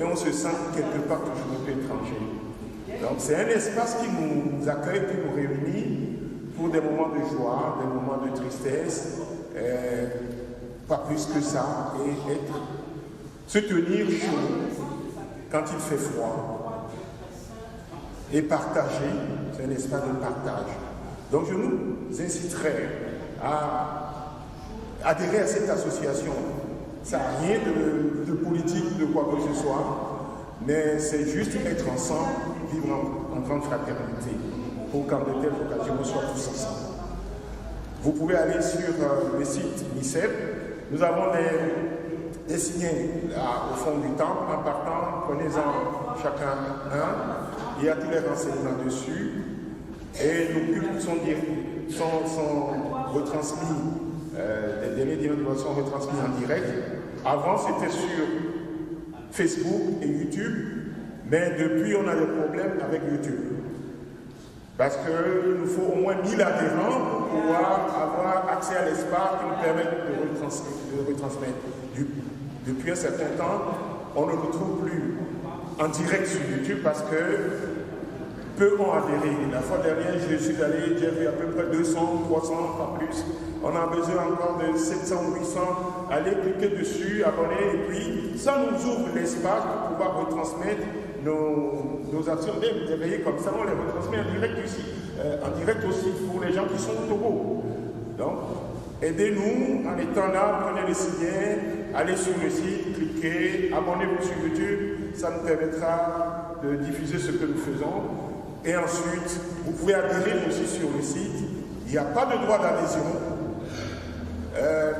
Et on se sent quelque part toujours un peu étranger. Donc c'est un espace qui nous accueille, qui nous réunit pour des moments de joie, des moments de tristesse, pas plus que ça, et se tenir chaud quand il fait froid, et partager, c'est un espace de partage. Donc je nous inciterai à adhérer à cette association. Ça n'a rien de politique, de quoi que ce soit, mais c'est juste être ensemble, vivre en grande fraternité, pour qu'en de telles occasions, on soit tous ensemble. Vous pouvez aller sur le site MICEP. Nous avons des signes là, au fond du temple. En partant, prenez-en chacun un. Il y a tous les renseignements dessus. Et nos cultes sont retransmis. Les derniers dîners sont retransmis en direct. Avant, c'était sur Facebook et YouTube, mais depuis, on a des problèmes avec YouTube. Parce qu'il nous faut au moins 1000 adhérents pour pouvoir avoir accès à l'espace qui nous permet de retransmettre. Depuis un certain temps, on ne nous trouve plus en direct sur YouTube parce que peu ont adhéré. La fois dernière, je suis allé, j'ai vu à peu près 200, 300, pas plus. On a besoin encore de 700 ou 800. Allez cliquer dessus, abonner, et puis ça nous ouvre l'espace pour pouvoir retransmettre nos actions. Des veillées comme ça, on les retransmet en direct ici, en direct aussi pour les gens qui sont au Togo. Donc, aidez-nous en étant là, prenez les signes, allez sur le site, cliquez, abonnez-vous sur YouTube, ça nous permettra de diffuser ce que nous faisons. Et ensuite, vous pouvez adhérer aussi sur le site. Il n'y a pas de droit d'adhésion.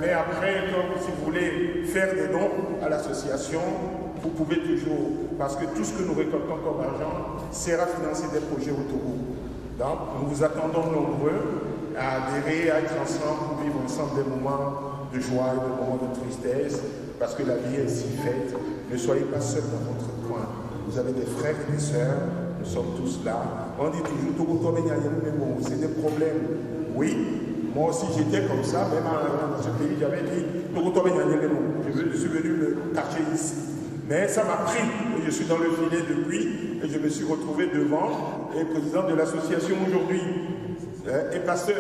Mais après, si vous voulez faire des dons à l'association, vous pouvez toujours, parce que tout ce que nous récoltons comme argent sert à financer des projets au Togo. Donc, nous vous attendons nombreux à adhérer, à être ensemble, pour vivre ensemble des moments de joie et des moments de tristesse, parce que la vie est si faite. Ne soyez pas seuls dans votre coin. Vous avez des frères et des sœurs. Nous sommes tous là. On dit toujours, mais bon, c'est des problèmes. Oui, moi aussi j'étais comme ça, même dans ce pays, j'avais dit, je suis venu me cacher ici. Mais ça m'a pris, et je suis dans le filet depuis, et je me suis retrouvé devant, et président de l'association aujourd'hui, et pasteur.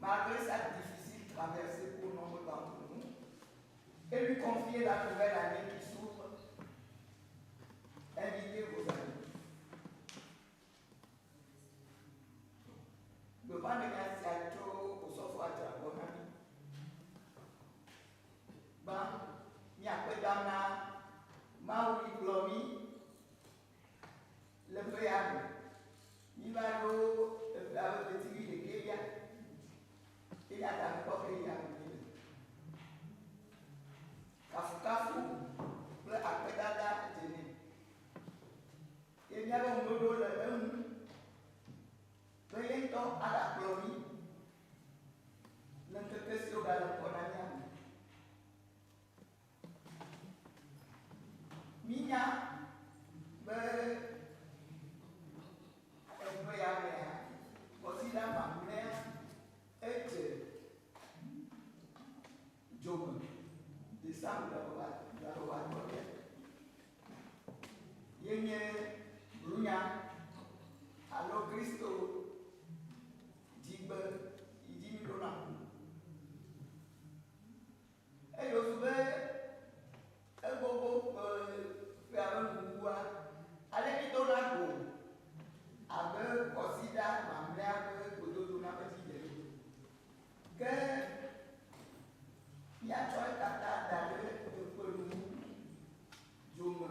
malgré sa difficile traversée pour nombre d'entre nous, et lui confier la nouvelle année qui s'ouvre. Invitez vos amis. Le pan de Gassiato au Sofoata, bon ami. Ben, Miakwedana, Maui Glomi, le Préable, Mivalo, le Préable de Tigui de Kélia, il y a d'abord qu'il y a Kafukafu, le Akwedada, il y a un modo le Proyecto à la Glomi, l'interprétation de la Konania. Minya, considère ma mère est Job, décembre de la loi. Yenye Brunia, alors Christo, Dibbe, il dit Milona. Et le souverain, un bobo faire un boubou, allez quitter la go. Avec considère ma mère avec Kododo na petit déjeuner. Que il y a trois tata d'aller de Pelou, Djoum,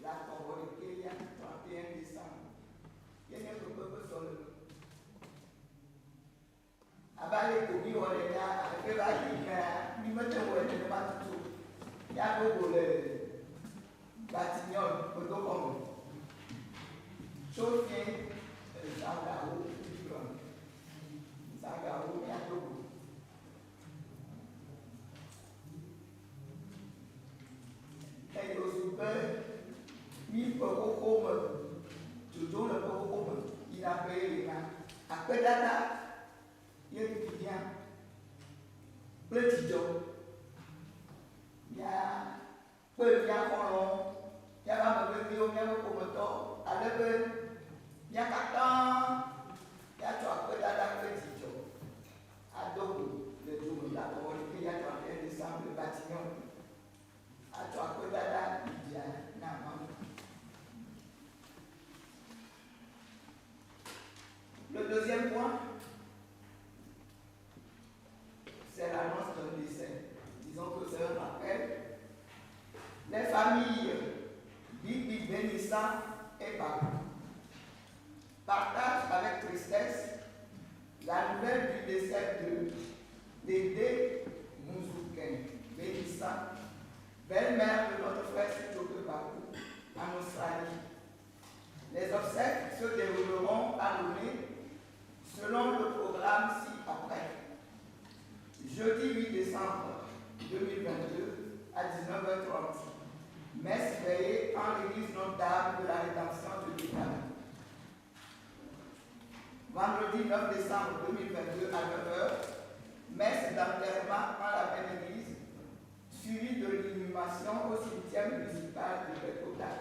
la tombe de Kélia, 31 décembre. Il y a un peu sur le. Abalé de Guy Olena, avec la ligne, il me dit ouais, ne pas tout. Il y a beaucoup de batignol, de comme. Chose bien. Sangao, Sangao, Miatogo. Et le super, mi poco comme, toujours le poco comme, il a payé les mains. Après data, il y a du bien, petit job. Il y a peu bien qu'on il y a pas de vidéo, il y a un commentaire, à l'époque. Il y a 4 ans, il y a 3 peu petit job. À Dogo, le jour où il y a 31 décembre, le bâtiment. À 3 peu il y a Naman. Le deuxième point, c'est l'annonce d'un décès. Disons que c'est un rappel. Les familles Bibi, Bénissa et Babou partagent avec tristesse la nouvelle du décès de Dédé Mouzouken, Bénissa, belle-mère de notre frère Sitoke Babou, en Australie. Les obsèques se dérouleront à Lomé selon le programme ci-après. Jeudi 8 décembre 2022 à 19h30, messe veillée en l'église Notre-Dame de la Rédemption de l'État. Vendredi 9 décembre 2022 à 9h, messe d'enterrement en la même église, suivie de l'inhumation au cimetière municipal de Bécotac.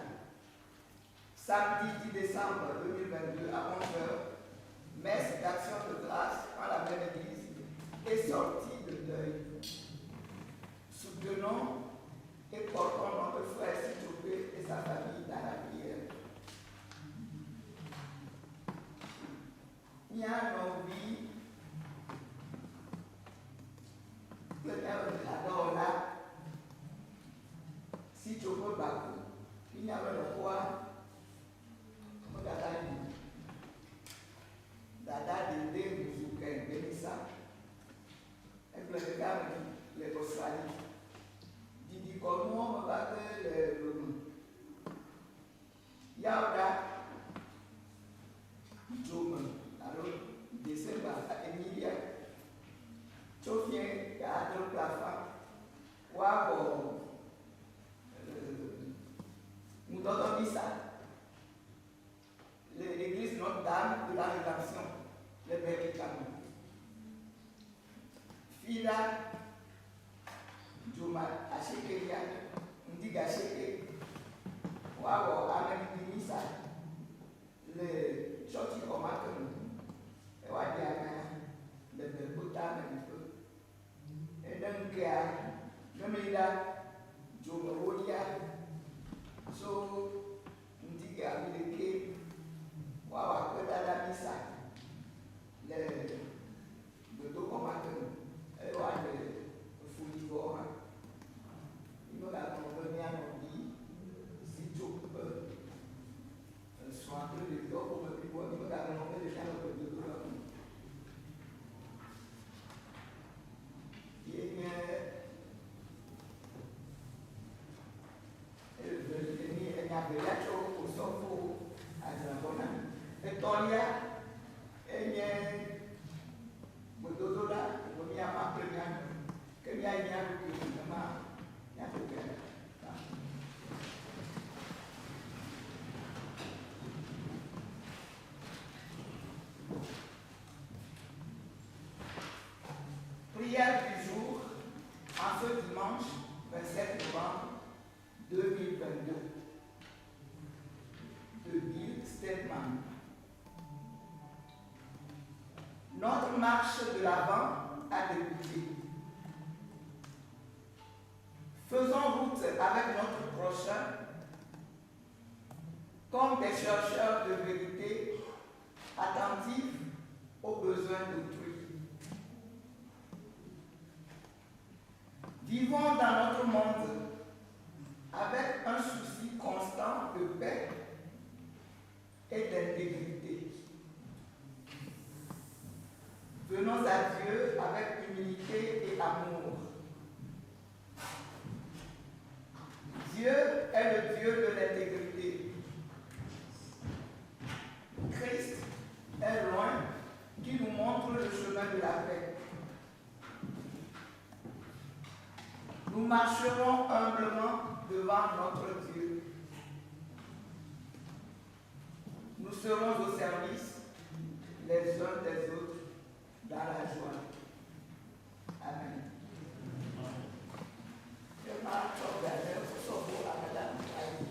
Samedi 10 décembre 2022 à 11h, messe d'action de grâce en la même église et sortie de deuil. Soutenons et portons notre frère Sitoke et sa famille dans la prière. Il y a nos vies, peut-être là-dedans là, Sitoke Babou, il y avait le roi, Dada Dédé Mouzouken, Bénissa, et puis le gars, les Australiens. Didi Konou, on va faire le nom. Yauda, Djoum, alors, décembre, Emilia, Chofien, Cadre Plafond, Wabo, Moudodobissa, l'église Notre-Dame de la Rédemption, les Berricanos. Fila, Juma, Achekeria, Ndiga Cheke, Wabo, Amélie le Choti Komakan, et Wadiana, le Berbuta, notre marche de l'avant a débuté. Faisons route avec notre prochain comme des chercheurs de vérité attentifs aux besoins d'autrui. Vivons dans notre monde avec un souci constant de paix et d'intégrité. Venons à Dieu avec humilité et amour. Dieu est le Dieu de l'intégrité. Christ est loin qui nous montre le chemin de la paix. Nous marcherons humblement devant notre Dieu. Nous serons au service les uns des autres dans la joie. Amen. Je marche au gardien pour sauver à Madame Aïe.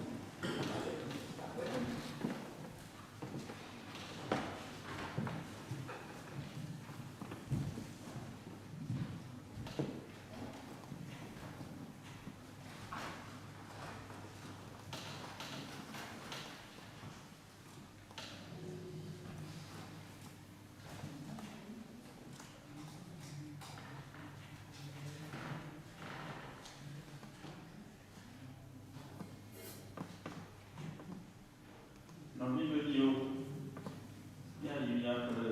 Non, Bible dit, il y a que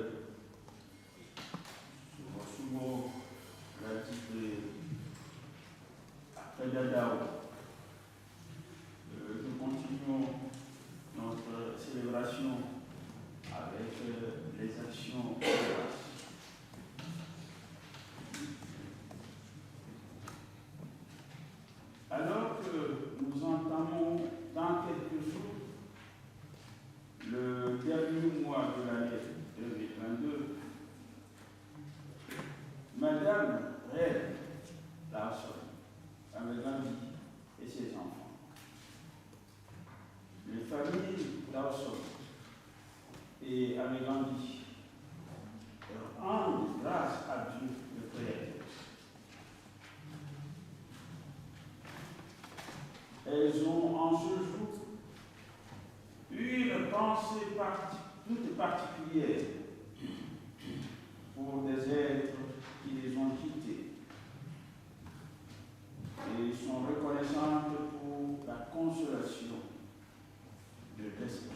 souvent la petite après Dadao, nous continuons notre célébration avec les actions de grâce. Alors que nous entamons dans quelques jours le dernier mois de l'année 2022, Madame Reine Larson avait grandi et ses enfants. Les familles Larson et avaient grandi. Rendent grâce à Dieu le Créateur. Elles ont en ce jour une pensée toute particulière pour des êtres qui les ont quittés et sont reconnaissantes pour la consolation de l'esprit.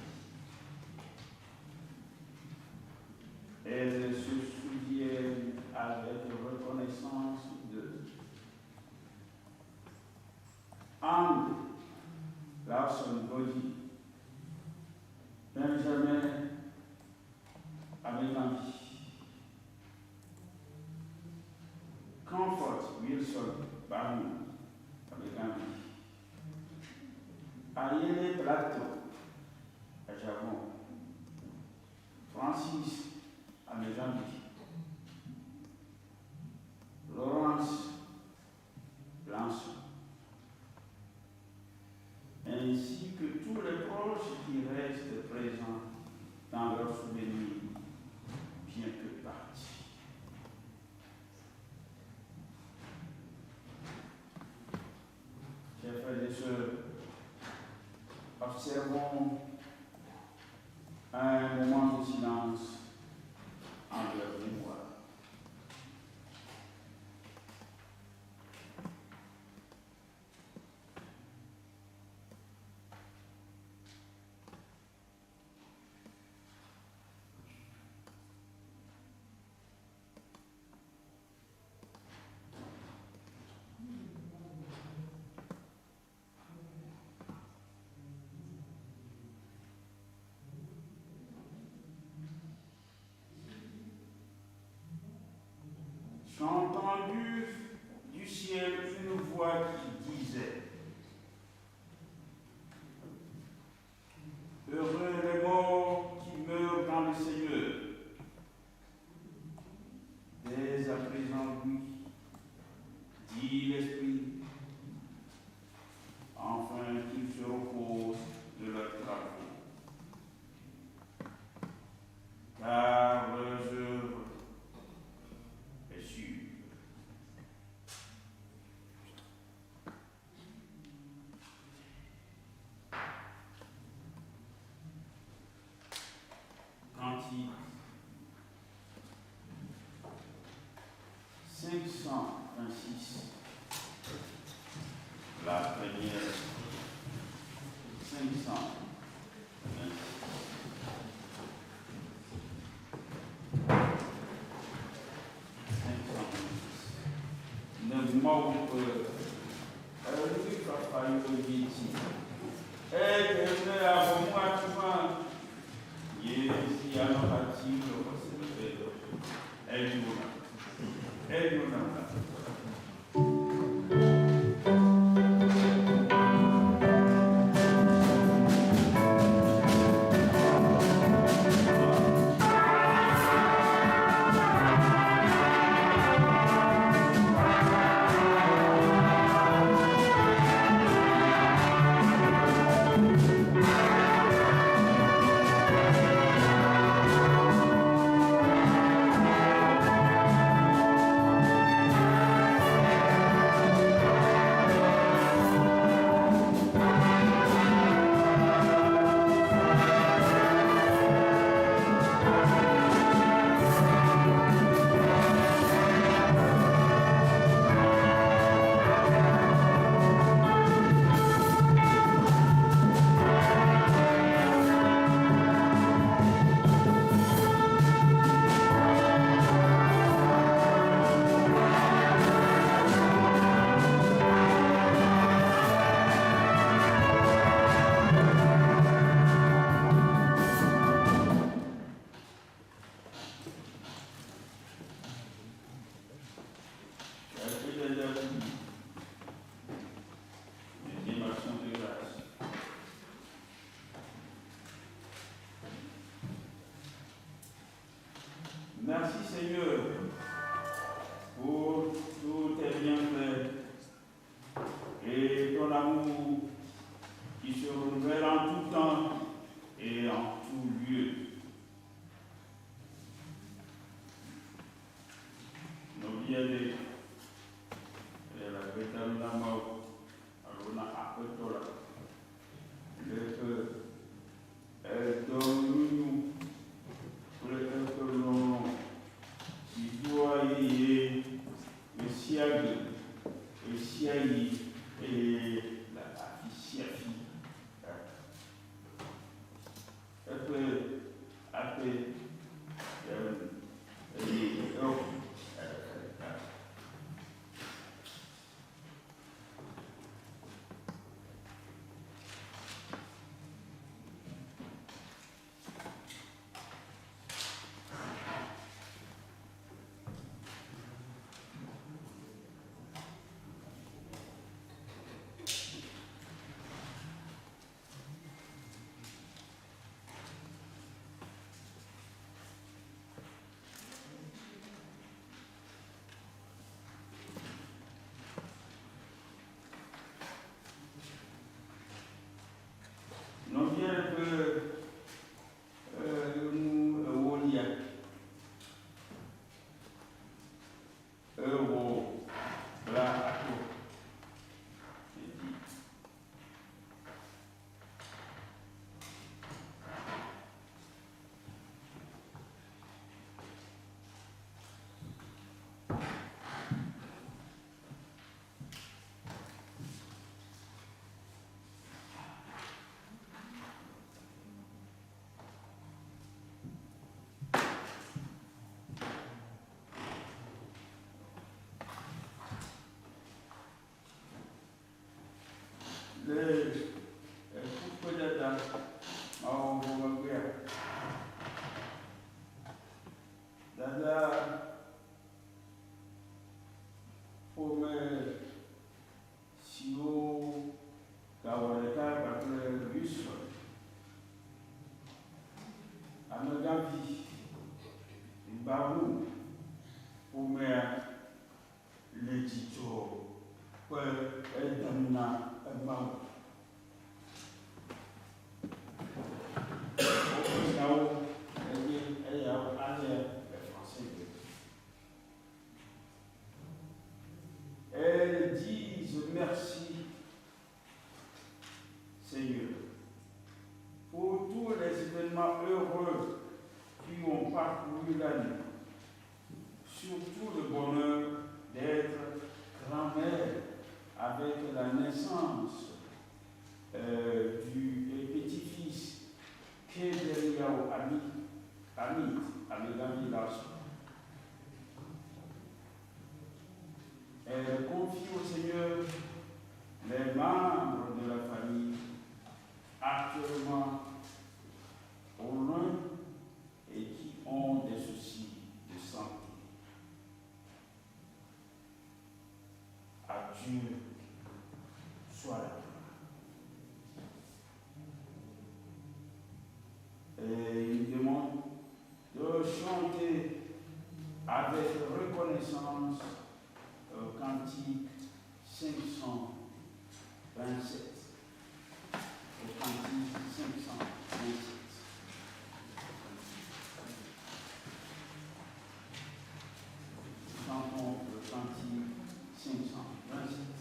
Elles se souviennent avec reconnaissance de Anne Larson Godi, Benjamin Aménandi, Comfort Wilson Barnou Aménandi, Ariel Plateau à Javon, Francis Aménandi, Laurence Blanchon, ainsi que tous les proches qui restent présents dans leur souvenir, bien que partis. Chers frères et sœurs, observons un moment de silence en leur mémoire. J'ai entendu du ciel une voix qui disait: heureux les morts qui meurent dans le Seigneur. Dès à présent, oui, dit l'Esprit, enfin qu'ils se reposent de leurs travaux. Car leurs œuvres Merci Seigneur pour tous tes bienfaits et ton amour qui se renouvelle en tout temps et en tout lieu. Nos bien-aimés, la véritable mort, alors après le donne-nous pour le que l'on qui doit y le siège, le siège et la fille. Non bien que nous euro la coupe de date en Dada pour si vous avez parce que le bus à nos gavis, une barou pour le titre pour être dans un barou. Elles disent merci, Seigneur, pour tous les événements heureux qui ont parcouru l'année, surtout le bonheur d'être grand-mère avec la naissance du petit-fils Kéderiao Amit, avec un village. Elle confie Dieu soit la gloire. Et il demande de chanter avec reconnaissance cantique 527. Le cantique 527. Chantons le cantique 527.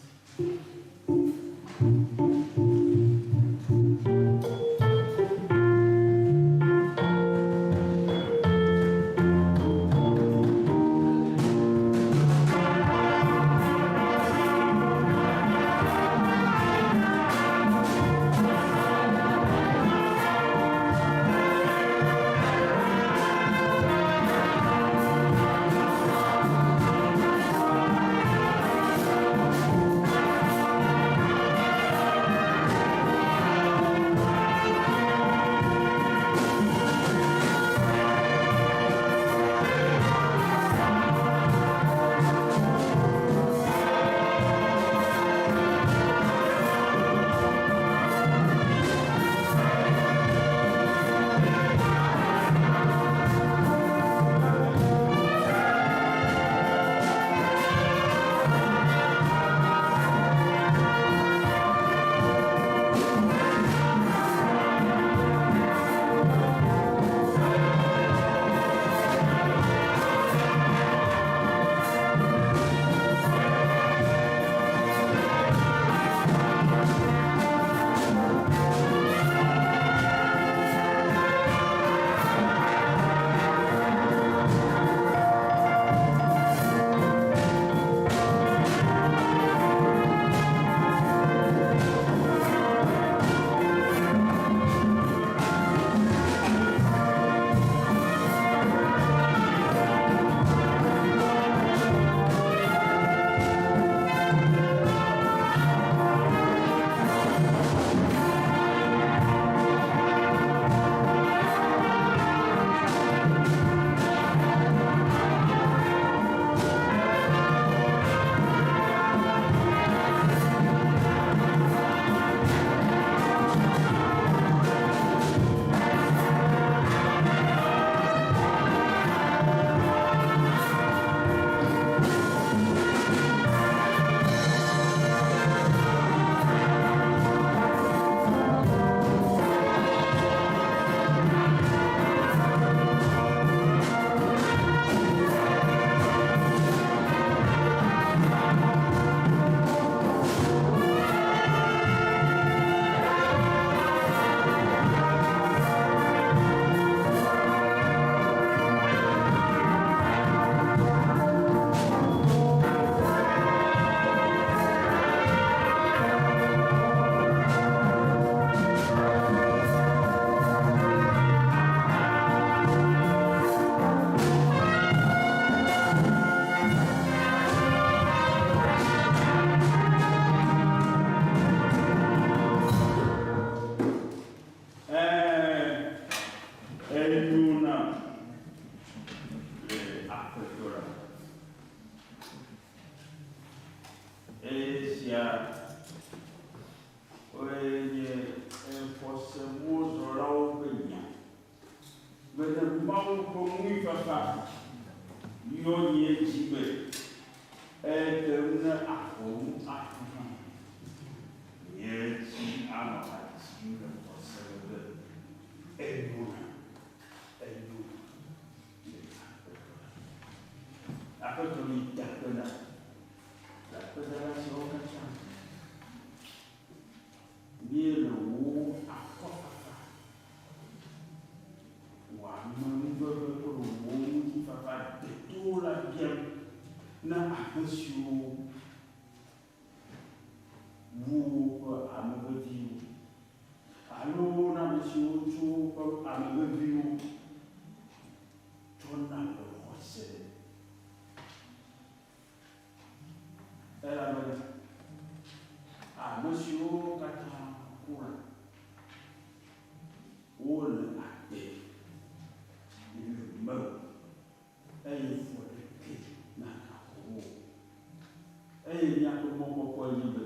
Et il y a tout le monde pour libre.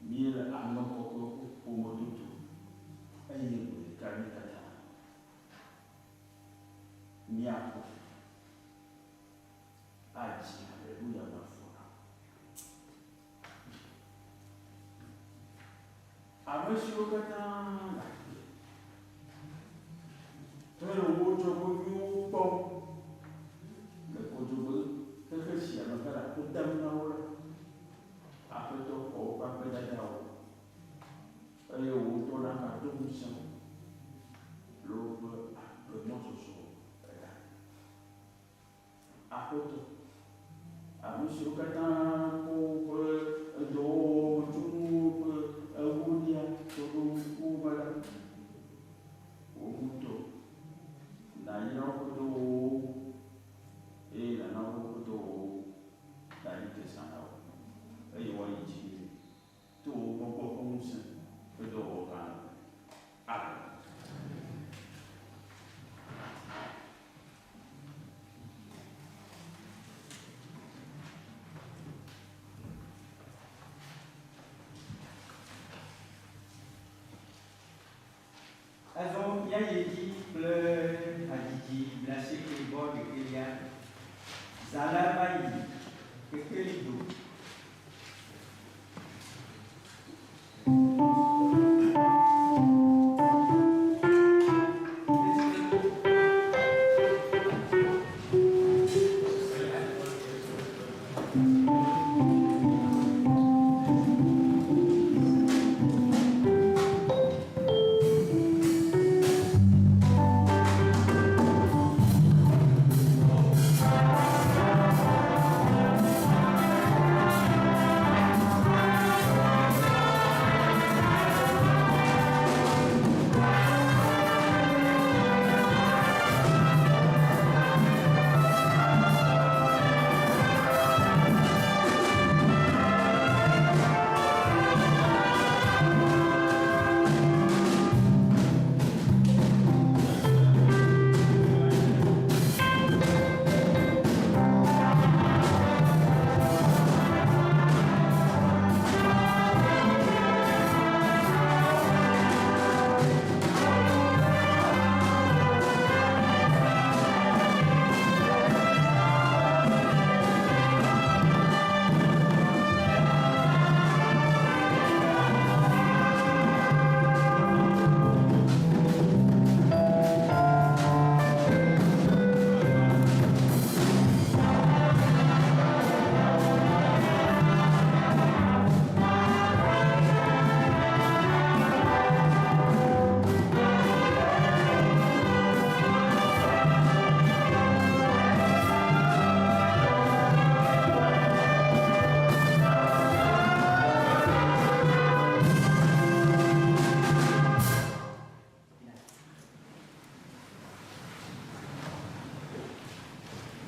Il y a un homme pour Modutu. Et il y a des caritata. Miako. Aji, alléluia, ma foi. A monsieur Katan. Toi, le mot de vous, bon. Le Kojobo, quelque chose, on va la condamner. Après tout, on va faire la dao. Et on va faire tout le sang. L'eau, le mot de son. Après tout, à monsieur Katan, pour do, tout, Woudia, tout, voilà. Au couteau. Naïro, et la Naruto, la Litesana, et Waiti, tout au que de Ah. Alors, il y a des pleurs, Aditi, Blasé, Kébor, Kélia, Zalabaï, Kélido.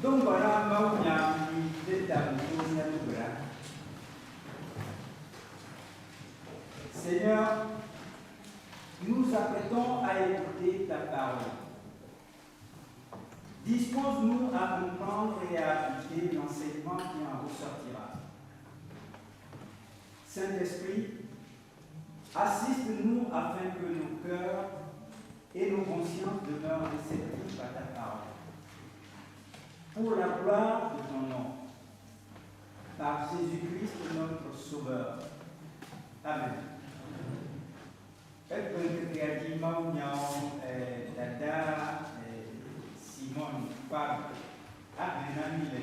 Donc voilà, Maounia, Seigneur, nous nous apprêtons à écouter ta parole. Dispose-nous à comprendre et à appliquer l'enseignement qui en ressortira. Saint-Esprit, assiste-nous afin que nos cœurs et nos consciences demeurent réceptifs à ta parole. Pour la gloire de ton nom, par Jésus-Christ notre Sauveur. Amen. Dada Simone Fab Abenami le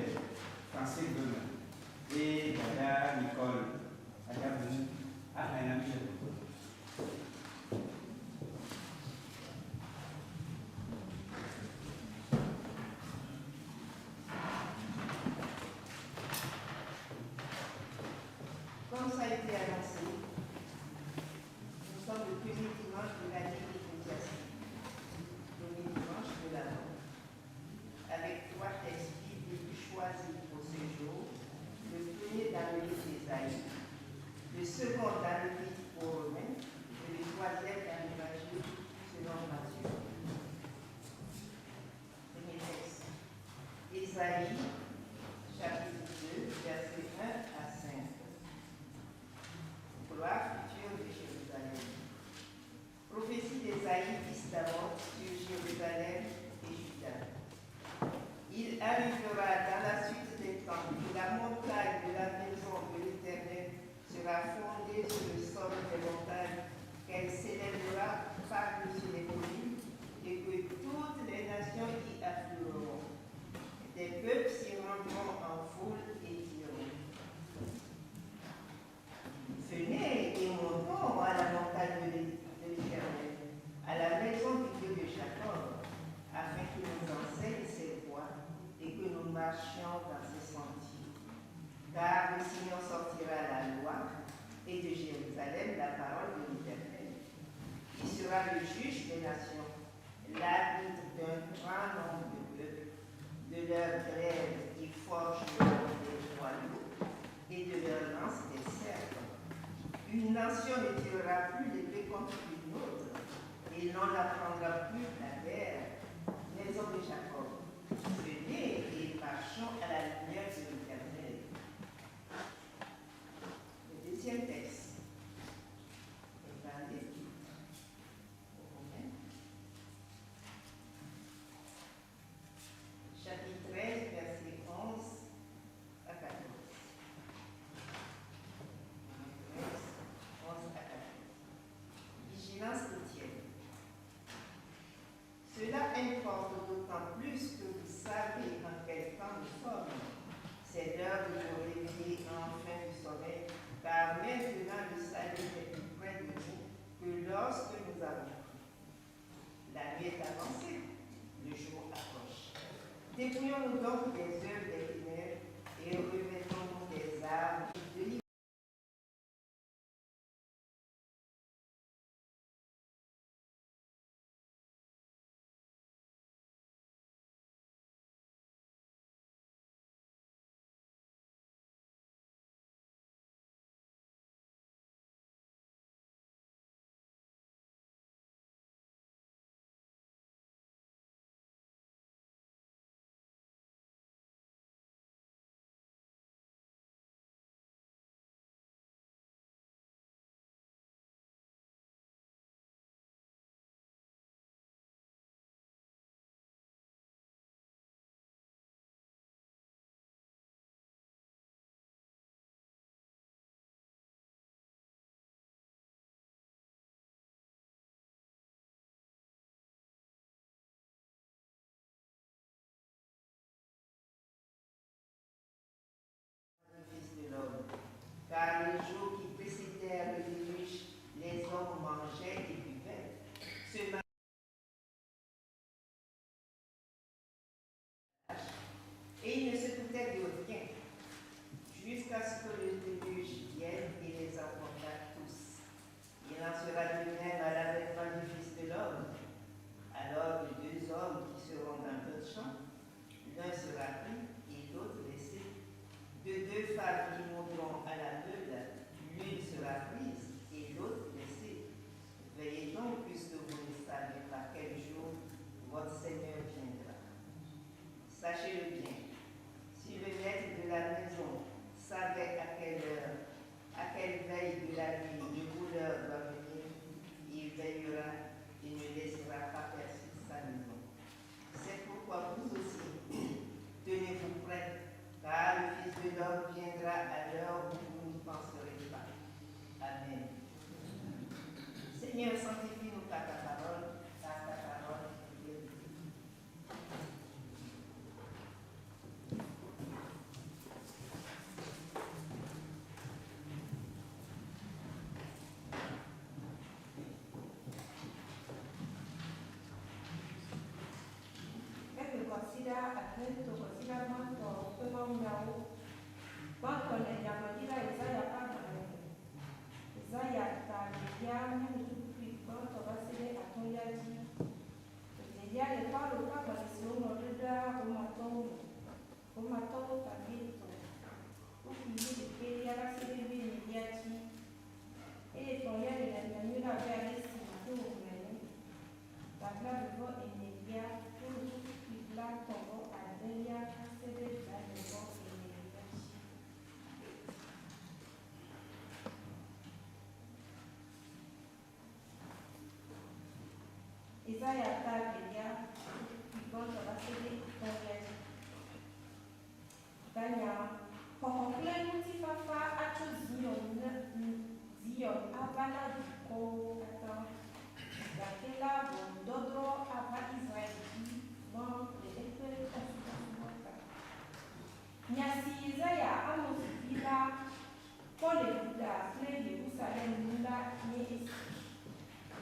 français de et Dada Nicole Adabou Abenami le Comme ça a été annoncé, nous sommes le premier dimanche de l'année ecclésiastique, le premier dimanche de l'année, avec trois textes bibliques choisis pour ce jour, le premier dans le livre d'Ésaïe, le second dans le livre aux Romains et le troisième dans l'évangile selon Matthieu. Premier texte, Ésaïe, chapitre 2, versets 1 à 5. gloire future de Jérusalem. Prophétie d'Ésaïe, fils d'Amos, sur Jérusalem et Juda. Il arrivera dans la suite des temps que la montagne de la maison de l'Éternel sera fondée sur le sol des montagnes, qu'elle s'élèvera par-dessus les collines, et que toutes les nations y afflueront. Des peuples s'y rendront en foule et diront: venez et montons à la montagne de l'Éternel, à la maison du Dieu de Jacob, afin qu'il nous enseigne ses voies et que nous marchions dans ses sentiers. Car le Seigneur sortira la loi, et de Jérusalem la parole de l'Éternel. Il sera le juge des nations, l'arbitre d'un grand nombre de peuples. De leur grève, ils forgent des joyaux, et de leur lance des serpents. Une nation ne tirera plus l'épée contre une autre, et l'on n'apprendra plus la guerre. Maison de Jacob, venez et marchons à la lumière de l'Éternel. Le deuxième texte est dans l'Épître aux Romains, chapitre 13, versets 11 à 14. 13, 11 à 14. Vigilance chrétienne. Cela importe d'autant plus que vous savez en quel temps nous sommes. C'est l'heure de nous réveiller enfin du sommeil, car maintenant le salut est plus près de nous que lorsque nous avons cru. La nuit est avancée, le jour approche. Dépouillons-nous donc des œuvres des ténèbres et revêtons-nous des armes de liberté. Car les jours qui précédèrent le déluge, les hommes mangeaient et buvaient. Ce matin, et ils ne se doutaient de rien, jusqu'à ce que le déluge vienne et les emporta tous. Il en sera de même à l'avènement du Fils de l'homme. Alors de deux hommes qui seront dans notre champ, l'un sera pris et l'autre laissé. De deux femmes qui monteront à la meule, l'une sera prise et l'autre laissée. Veillez donc, puisque vous ne savez pas quel jour votre Seigneur viendra. Sachez-le bien, si le maître de la maison savait à quelle heure, à quelle veille de la nuit le voleur doit venir, il veillera et ne laissera pas percer sa maison. C'est pourquoi vous aussi, tenez-vous prêts, car le Fils de l'homme viendra à l'heure où vous n'y penserez pas. Amen. Seigneur, sanctifie-nous par ta parole, car ta parole est vérité. Considera atento, considera manto, pema unao, manto ne yamadira Isaiah pagane, Isaiah talia nyutupi manto basile atoyaji, Isaiah le palo papa de sono rida umato tabito, ukili de keria basile bini diachi, e tonya de la nyura verisi matu mene, la clave vo enegia, la tomó a ella se le da de voz en el ya tabelia igonto basede tonyaji banya kokokle muti fafa acho zion abana ko kata yakela bondodro aba Israeli bon le ekpere kasuka nyasi Isaya amosila pole buda kle Yerusalem nula nye esi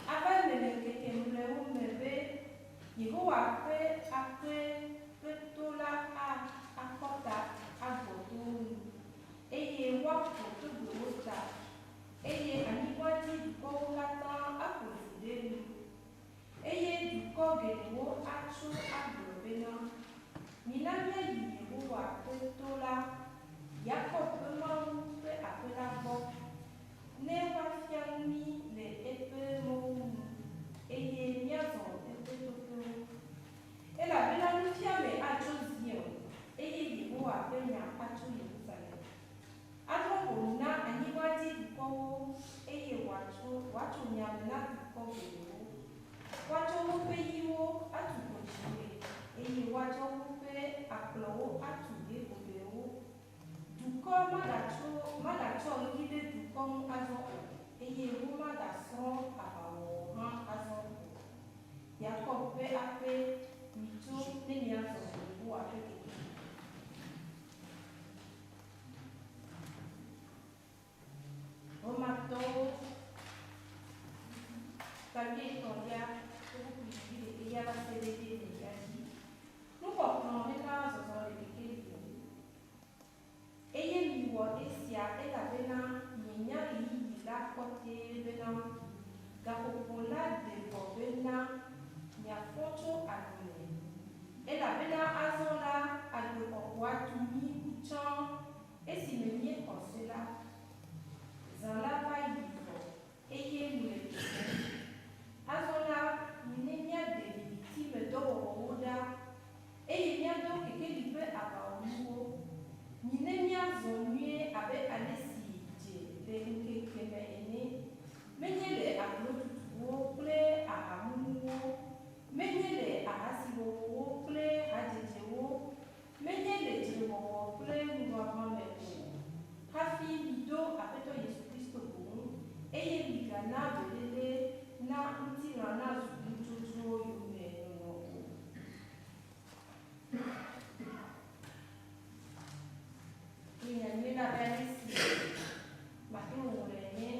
aba melekeke mule umebe Yehowa pe tola akota agbotonu eye wapo to gbowota eye aniwati dukɔwo katã aƒoƒu ɖe nu eye dukɔ geɖewo atso agblɔ bena mina míayi Yehowa ƒe to la Yakob ƒe Mawu ƒe aƒe la gbɔ ne woafia mí le eƒe mɔwo nu eye míazɔ eƒe toƒewo elabena nufiame atso Zion eye Yehowa ƒe nya atso Yerusalem adrɔ ƒonu na anyigba dzi dukɔwo eye wòatso nya me na dukɔ geɖewo woatsɔ woƒe yiwo atu gɔdziwoe eye woatsɔ woƒe akplɔwo atu ɖekobewo dukɔ magatsɔ ɣli ɖe dukɔ ŋu azɔ o eye womagasrɔ̃ aʋawɔwɔ hã azɔ o Yakob ƒe aƒe mitso ne miazɔ Yehowa ƒe keke Romatɔwo kavi etɔ̃lia woƒoƒu ɖeke ya va se ɖe enelia dzi nukɔkplɔ hena zɔzɔ le keke eye miwɔ esia elabena mienya ɣeyiɣi la kɔtɛe bena gaƒoƒo la de vɔ bena miafɔ tso agble elabena azɔ la agbexɔxɔa tu mí tsɔ esime míexɔ se la zã la va yi vɔ eye mle azɔ la ne míaɖe vivitime-dɔwɔwɔwo ɖa eye míado kekeli ƒe aʋawɔnuwo ne míazɔ nyuie abe ale si dze le ŋkeke me ene menye le aglotutuwo kple ahamumuwo menye le ahasiwɔwɔwo kple hadzedzewo menye le dzrewɔwɔ kple ŋuʋaʋã me o hafi mido Aƒetɔ Yesu Kristo boŋu eye migana belele na ŋutilã nazu nudzodzrowo yome nɔnɔ o. Nyanyue la be ale si maxe wò le nye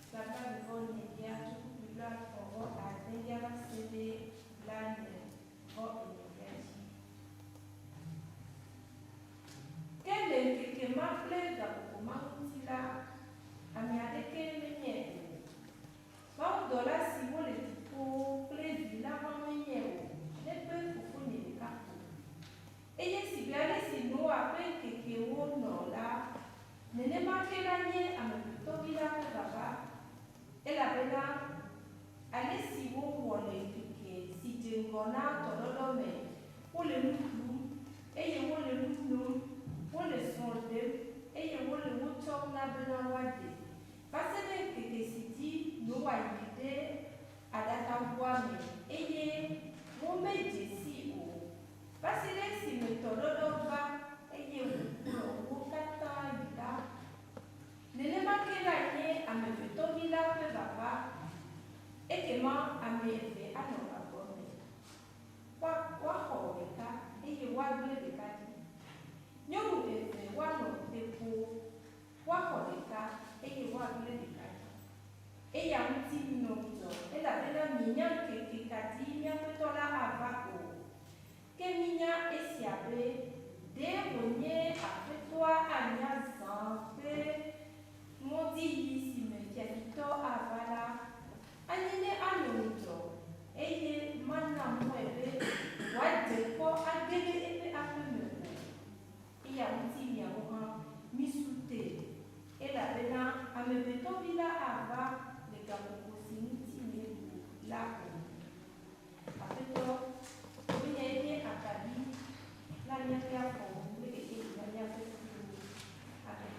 gbagba vivɔ nyelia tso la xɔvɔ adelia va se ɖe la ne vɔ enelia dzi. Ke le ŋkeke ma kple gaƒoƒo ma ŋuti la, ame aɖeke menye o. Mawudɔla siwo le dziƒo kple vi la hã menye o, negbe Fofonye ɖeka ko. Eye si be ale si Noa ƒe ŋkekewo nɔ la, nenema ke la nye Amegbetɔvi la ƒe vava, elabena ale si wowɔ le ŋkeke si dze ŋgɔ na tɔɖɔɖɔ me, wole nu ɖum eye wole nu nom, wole srɔ̃ ɖem eye wole wo tsɔm na bena woaɖe va se ɖe ŋkeke si dzi Noa yi ɖe aɖakaʋua me eye womedze si o va se ɖe esime tɔɖɔɖɔ va eye wòkplɔ wo katã yi la. Nenema ke la nye Amegbetɔvi la ƒe vava, ekema ame eve anɔ agɔ me, woaxɔ ɖeka eye woagblẽ ɖeka ɖi. Nyɔnu eve woanɔ eƒo, woaxɔ ɖeka eye woagblẽ ɖeka ɖi. Eya ŋuti minɔ ŋudzɔ elabena mienya ŋkeke kadi míaƒe tɔ la ava o. Ke minya esia be ɖe wònye Aƒetɔa anya zã ƒe ŋɔdziyi si me fiafitɔ ava la, anye ne anɔ ŋudzɔ eye mana mɔe be wòadze kpɔ age ɖe eƒe aƒe me o. Eya ŋuti miawo hã misute elabena Amegbetɔvi la ava le gaƒoƒo si ŋuti miebu la o. Aƒetɔ wonye nye akaɖi na míaƒe afɔwo kple keke na míaƒe fufuwo. Amen.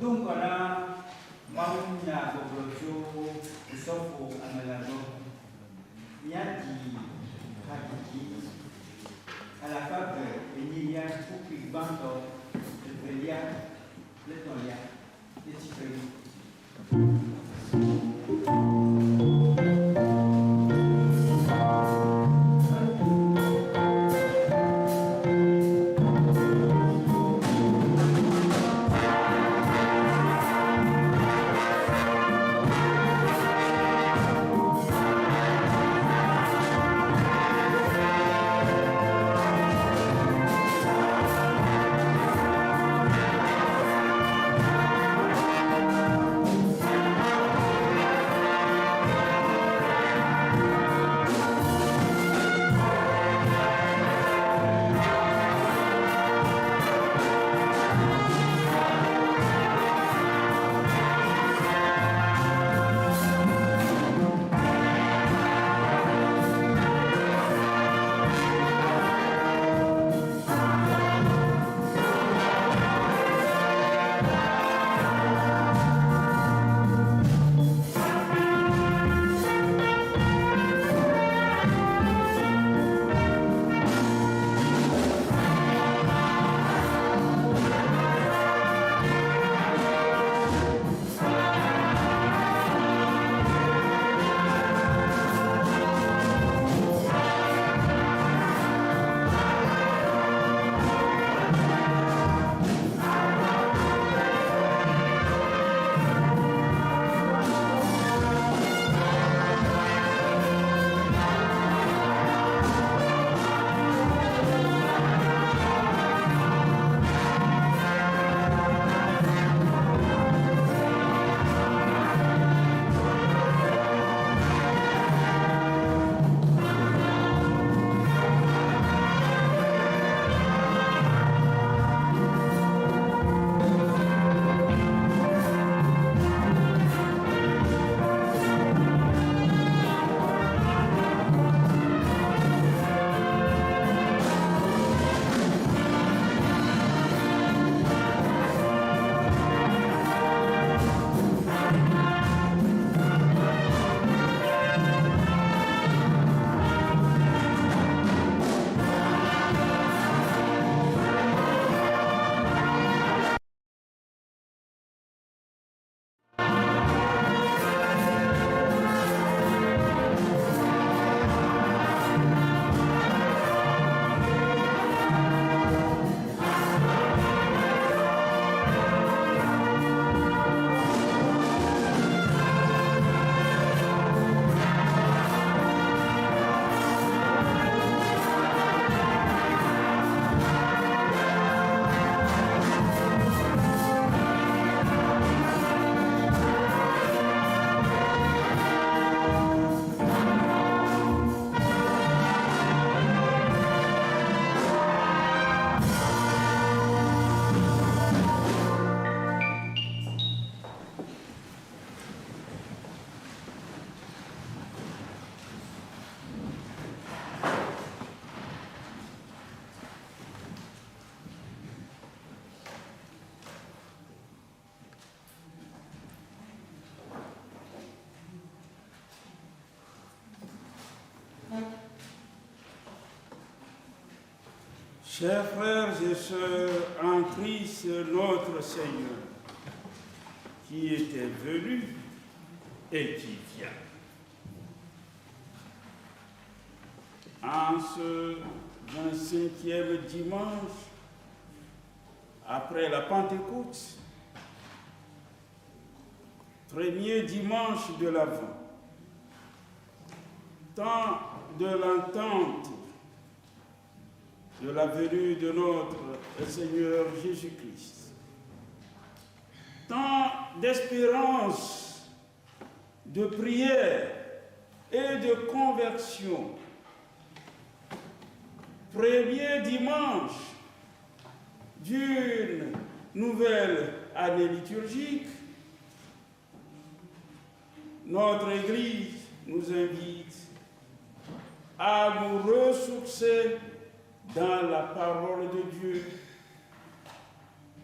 Donc voilà, Maounia Gobrojo, Sofo Amalado, Yadi Hadiki, à la faveur de Nilia Poupi Bando, de Belia, le Tolia, de Tifeli. Chers frères et sœurs en Christ notre Seigneur, qui était venu et qui vient. En ce 25e dimanche, après la Pentecôte, premier dimanche de l'Avent, temps de l'entente de la venue de notre Seigneur Jésus-Christ, temps d'espérance, de prière et de conversion, premier dimanche d'une nouvelle année liturgique, notre Église nous invite à nous ressourcer dans la parole de Dieu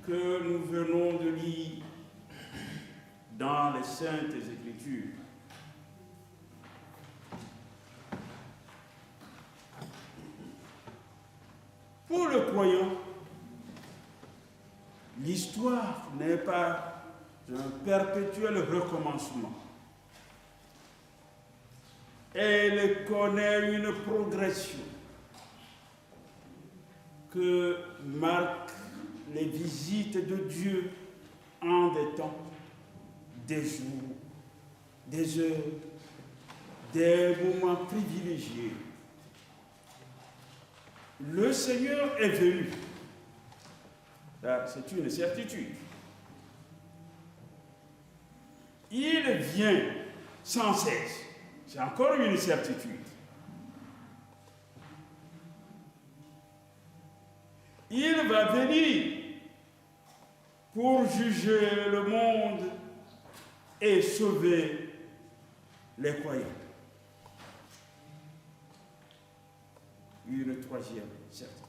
que nous venons de lire Saintes Écritures. Pour le croyant, l'histoire n'est pas un perpétuel recommencement. Elle connaît une progression que marquent les visites de Dieu en des temps, des jours, des heures, des moments privilégiés. Le Seigneur est venu. C'est une certitude. Il vient sans cesse. C'est encore une certitude. Il va venir pour juger le monde et sauver les croyants. Une troisième certitude.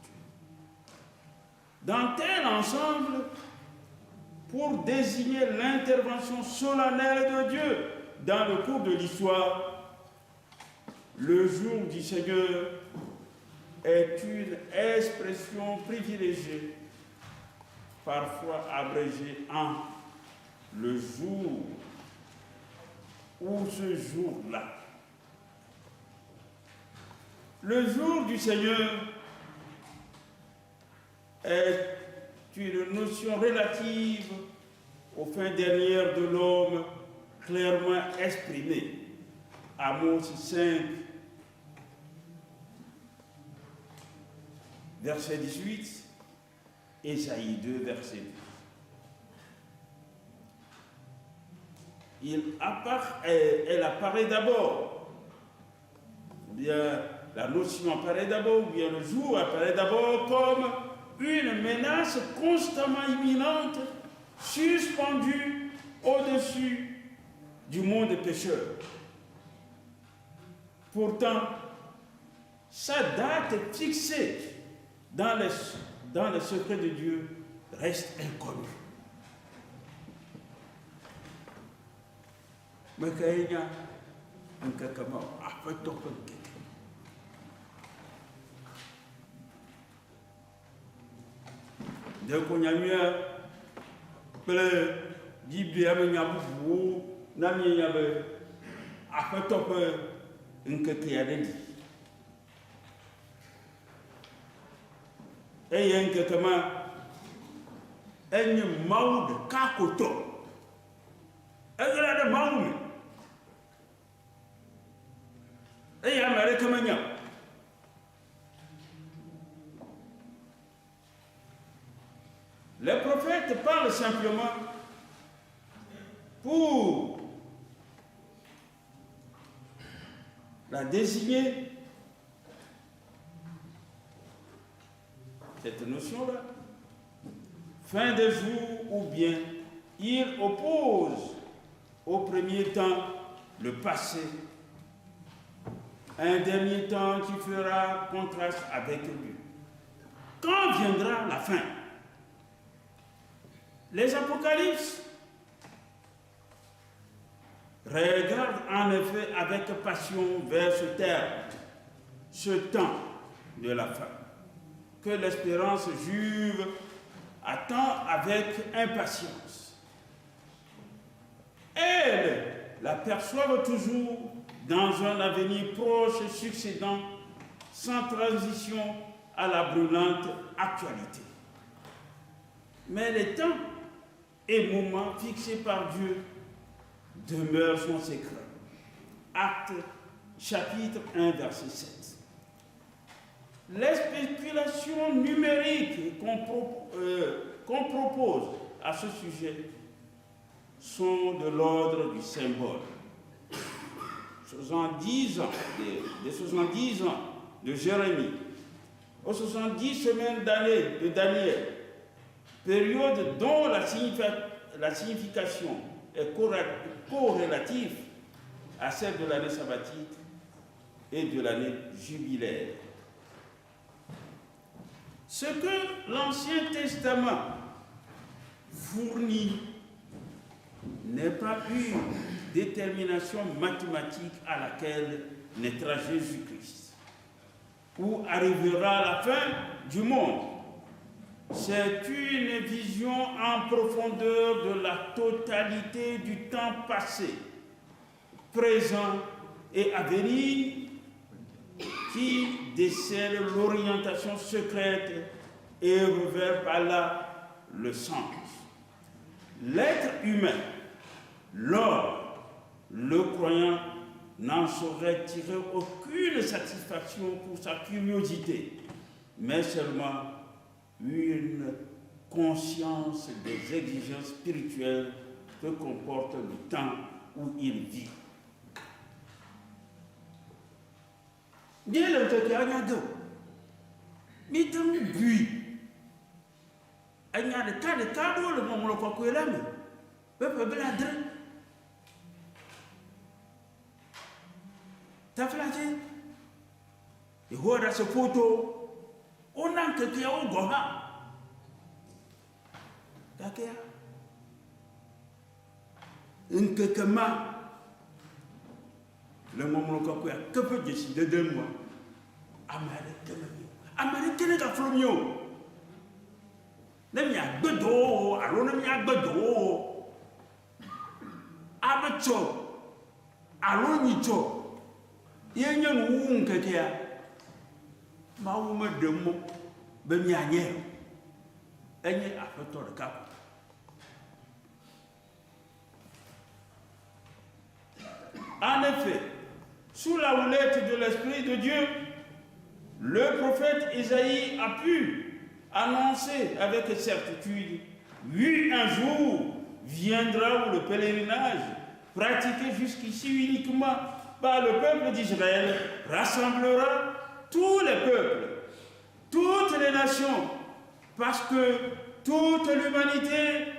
Dans tel ensemble, pour désigner l'intervention solennelle de Dieu dans le cours de l'histoire, le jour du Seigneur est une expression privilégiée, parfois abrégée en le jour ou ce jour-là. Le jour du Seigneur est une notion relative aux fins dernières de l'homme clairement exprimée. Amos 5, verset 18, Ésaïe 2, verset 2. Elle apparaît d'abord, ou bien la notion apparaît d'abord, ou bien le jour apparaît d'abord comme une menace constamment imminente, suspendue au-dessus du monde pécheur. Pourtant, sa date fixée dans les secrets de Dieu reste inconnue. Mais qu'il y a un kakama, après tout, dès qu'on a mis un peu d'ibé, un yabou, n'ami yabe, après tout, un kakayadé. Et un kakama, un maou de kakoto, un grand de maou. Et un américain. Les prophètes parlent simplement pour la désigner, cette notion-là, fin des jours, ou bien il oppose au premier temps le passé, un dernier temps qui fera contraste avec lui. Quand viendra la fin? Les Apocalypses regardent en effet avec passion vers ce terme, ce temps de la fin, que l'espérance juive attend avec impatience. Elles l'aperçoivent toujours dans un avenir proche succédant, sans transition à la brûlante actualité. Mais les temps et moments fixés par Dieu demeurent son secret. Actes, chapitre 1, verset 7. Les spéculations numériques qu'on propose à ce sujet sont de l'ordre du symbole. 70 ans, des 70 ans de Jérémie, aux 70 semaines d'année de Daniel, période dont la signification est corrélative à celle de l'année sabbatique et de l'année jubilaire. Ce que l'Ancien Testament fournit n'est pas une détermination mathématique à laquelle naîtra Jésus-Christ, où arrivera la fin du monde. C'est une vision en profondeur de la totalité du temps passé, présent et à venir, qui décèle l'orientation secrète et révèle par là le sens. L'être humain, l'homme, le croyant, n'en saurait tirer aucune satisfaction pour sa curiosité, mais seulement une conscience des exigences spirituelles que comporte le temps où il vit. Bien le temps qu'il y a deux, mais dans le but, il y a des cas où le moment où il y a là, mais peut bladrer. T'as flashé? Et voilà ce photo. On a quelqu'un qui a un goha. D'accord? Un quelqu'un, le moment où il y a que peut décider de moi. Américain est à Flomio. Nem ya gbedo, alo nem ya gbedo. Abecho, alo nicho. Yenye wu nkekea. Ma wu me demo be mi anye. Enye afeto de cap. En effet, sous la houlette de l'Esprit de Dieu, le prophète Isaïe a pu annoncer avec certitude: oui, un jour viendra où le pèlerinage, pratiqué jusqu'ici uniquement par le peuple d'Israël, rassemblera tous les peuples, toutes les nations, parce que toute l'humanité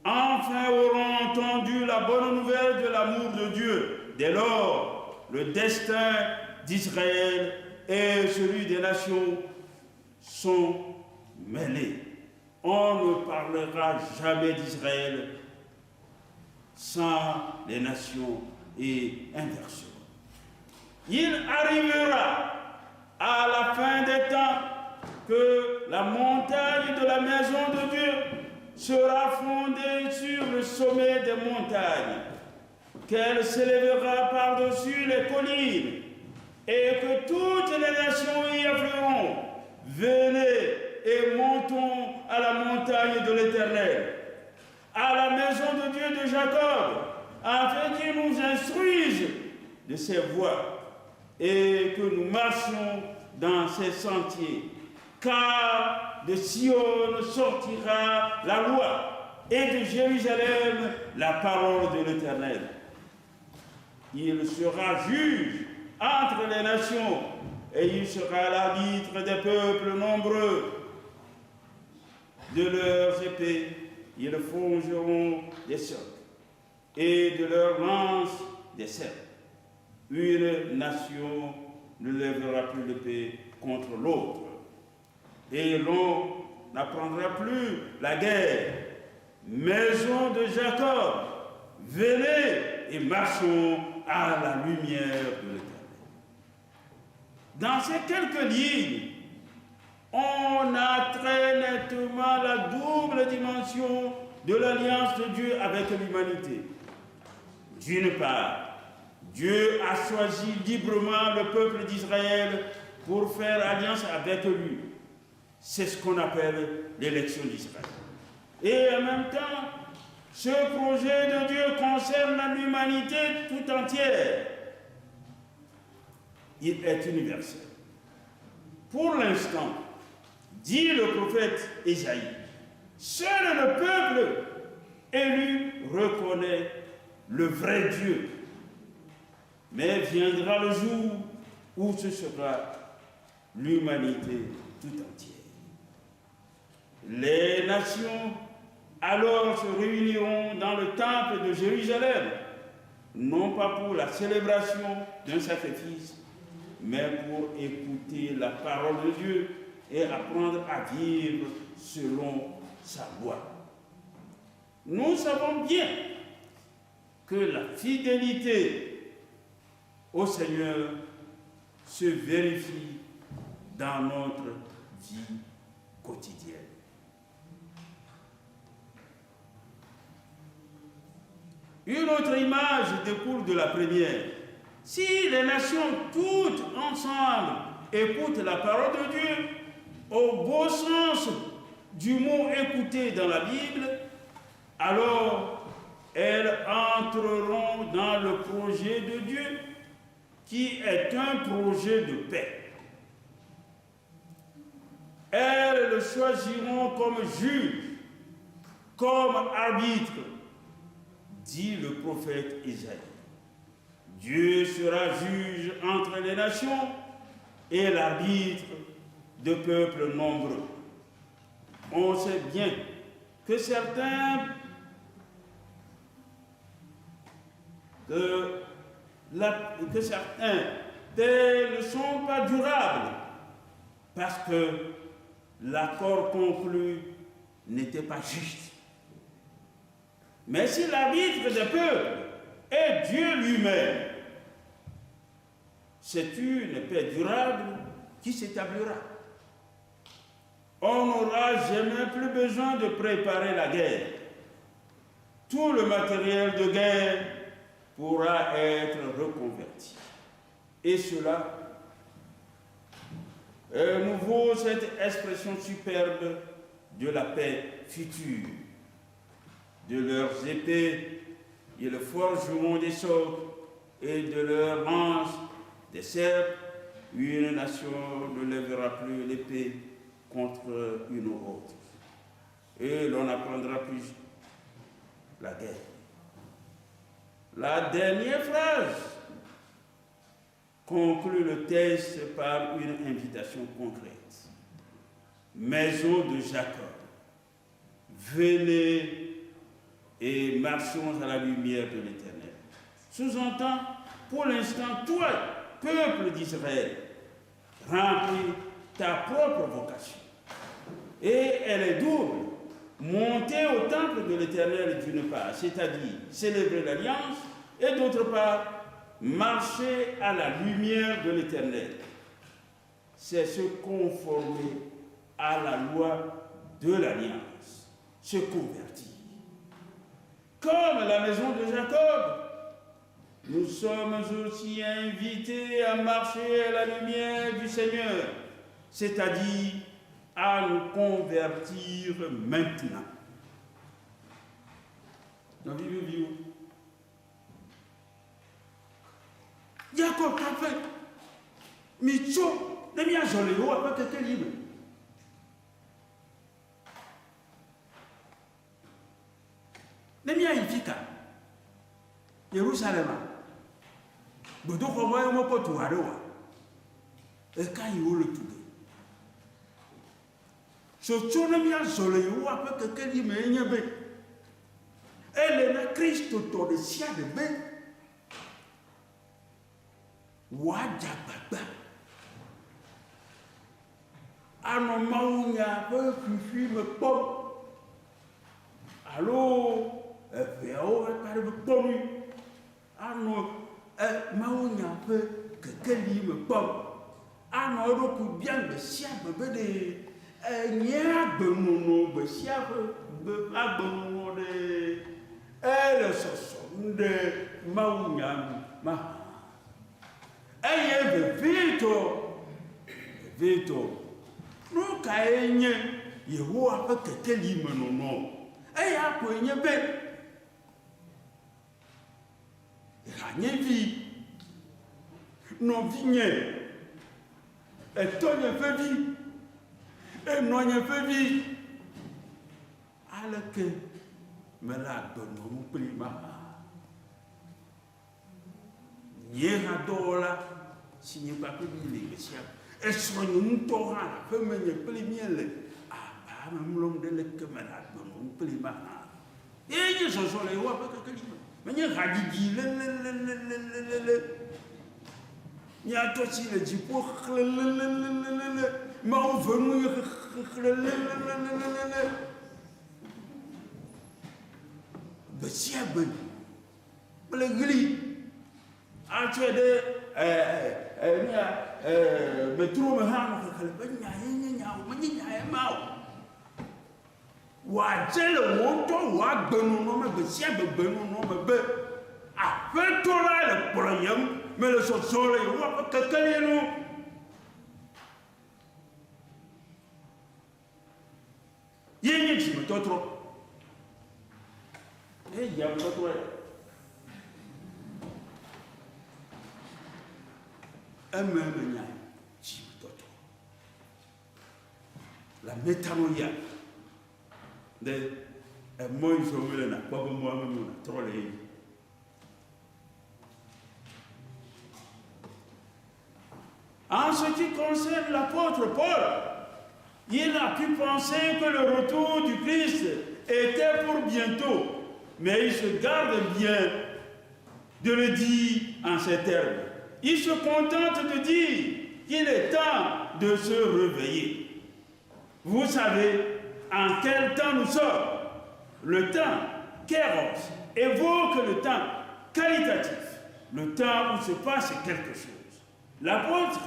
enfin auront entendu la bonne nouvelle de l'amour de Dieu. Dès lors, le destin d'Israël et celui des nations sont mêlés. On ne parlera jamais d'Israël sans les nations et inversement. Il arrivera à la fin des temps que la montagne de la maison de Dieu sera fondée sur le sommet des montagnes, qu'elle s'élèvera par-dessus les collines, et que toutes les nations y afflueront. Venez et montons à la montagne de l'Éternel, à la maison de Dieu de Jacob, afin qu'il nous instruise de ses voies et que nous marchions dans ses sentiers. Car de Sion sortira la loi et de Jérusalem la parole de l'Éternel. Il sera juge entre les nations et il sera l'arbitre des peuples nombreux. De leurs épées, ils forgeront des socs et de leurs lances des cerfs. Une nation ne lèvera plus l'épée contre l'autre et l'on n'apprendra plus la guerre. Maison de Jacob, venez et marchons à la lumière de l'Éternel. Dans ces quelques lignes, on a très nettement la double dimension de l'alliance de Dieu avec l'humanité. D'une part, Dieu a choisi librement le peuple d'Israël pour faire alliance avec lui. C'est ce qu'on appelle l'élection d'Israël. Et en même temps, ce projet de Dieu concerne l'humanité tout entière. Il est universel. Pour l'instant, dit le prophète Isaïe, seul le peuple élu reconnaît le vrai Dieu. Mais viendra le jour où ce sera l'humanité tout entière. Les nations alors se réuniront dans le temple de Jérusalem, non pas pour la célébration d'un sacrifice, mais pour écouter la parole de Dieu et apprendre à vivre selon sa loi. Nous savons bien que la fidélité au Seigneur se vérifie dans notre vie quotidienne. Une autre image découle de la première. Si les nations toutes ensemble écoutent la parole de Dieu, au beau sens du mot écouté dans la Bible, alors elles entreront dans le projet de Dieu, qui est un projet de paix. Elles le choisiront comme juge, comme arbitre, dit le prophète Isaïe. Dieu sera juge entre les nations et l'arbitre de peuples nombreux. On sait bien que certains paix ne sont pas durables parce que l'accord conclu n'était pas juste. Mais si l'arbitre des peuples est Dieu lui-même, c'est une paix durable qui s'établira. On n'aura jamais plus besoin de préparer la guerre. Tout le matériel de guerre pourra être reconverti. Et cela, nous vaut cette expression superbe de la paix future. De leurs épées, ils forgeront des sorts, et de leurs lances, des serpes. Une nation ne lèvera plus l'épée contre une autre. Et l'on n'apprendra plus la guerre. La dernière phrase conclut le texte par une invitation concrète. Maison de Jacob, venez et marchons à la lumière de l'Éternel. Sous-entend, pour l'instant, toi, peuple d'Israël, remplis ta propre vocation. Et elle est double. Monter au temple de l'Éternel d'une part, c'est-à-dire célébrer l'alliance, et d'autre part, marcher à la lumière de l'Éternel. C'est se conformer à la loi de l'alliance, se convertir. Comme la maison de Jacob, nous sommes aussi invités à marcher à la lumière du Seigneur, c'est-à-dire à nous convertir maintenant. Dans la Bible, Jacob a fait, Micho, les miens joléo à pas été libre. Les miens ifika, Jérusalem, Bodo Komoy Mokotu Aroa, et quand il le tout. Ce mia joléo à pas été libre, elle est la Christ autour de Sia de Ben. Wajababa ano maunya pe fifi me pom allo veo pare me pom ano maunya pe kekeli me pom ano ro ku bien de sia bebe de nya gbemono be sia be agbemono de le soso de maunya ma eye vito no ka enye Yehowa pe kekeli menono eye akọ enye be anye vi no vinye etonye fe vi enonye fe vi aleke mela dono mu prima Yéha dola, si n'y a pas plus de l'église, et soignons nous torrents, peu mener plus miel, ah, même l'homme de l'économade, non plus ma. Et ils sont sur les rois, pas que mais il y a radigi, il y a toi si le jipo, mais on veut nous, ben si à ben. kple ɣli atsɔe ɖe metro me hã nɔ keke le be nya ye nye nya o menye nya ye ma o wòadze le wò ŋutɔ wò agbenɔnɔ me gbe sia gbe gbenɔnɔ me be aƒetɔ la le kplɔ yem mele sɔsɔ le Yehowa ƒe kekeli nu. Ye nye dzimetɔtrɔ ye dzimetɔtrɔ ye eme nya dzimetɔtrɔ la metanoia de emɔ yi sɔ wele na kpɔ be mɔa me na trɔ le ye. En ce qui concerne l'apôtre Paul, il a pu penser que le retour du Christ était pour bientôt, mais il se garde bien de le dire en ces termes. Il se contente de dire qu'il est temps de se réveiller. Vous savez en quel temps nous sommes. Le temps kéros évoque le temps qualitatif, le temps où se passe quelque chose. L'apôtre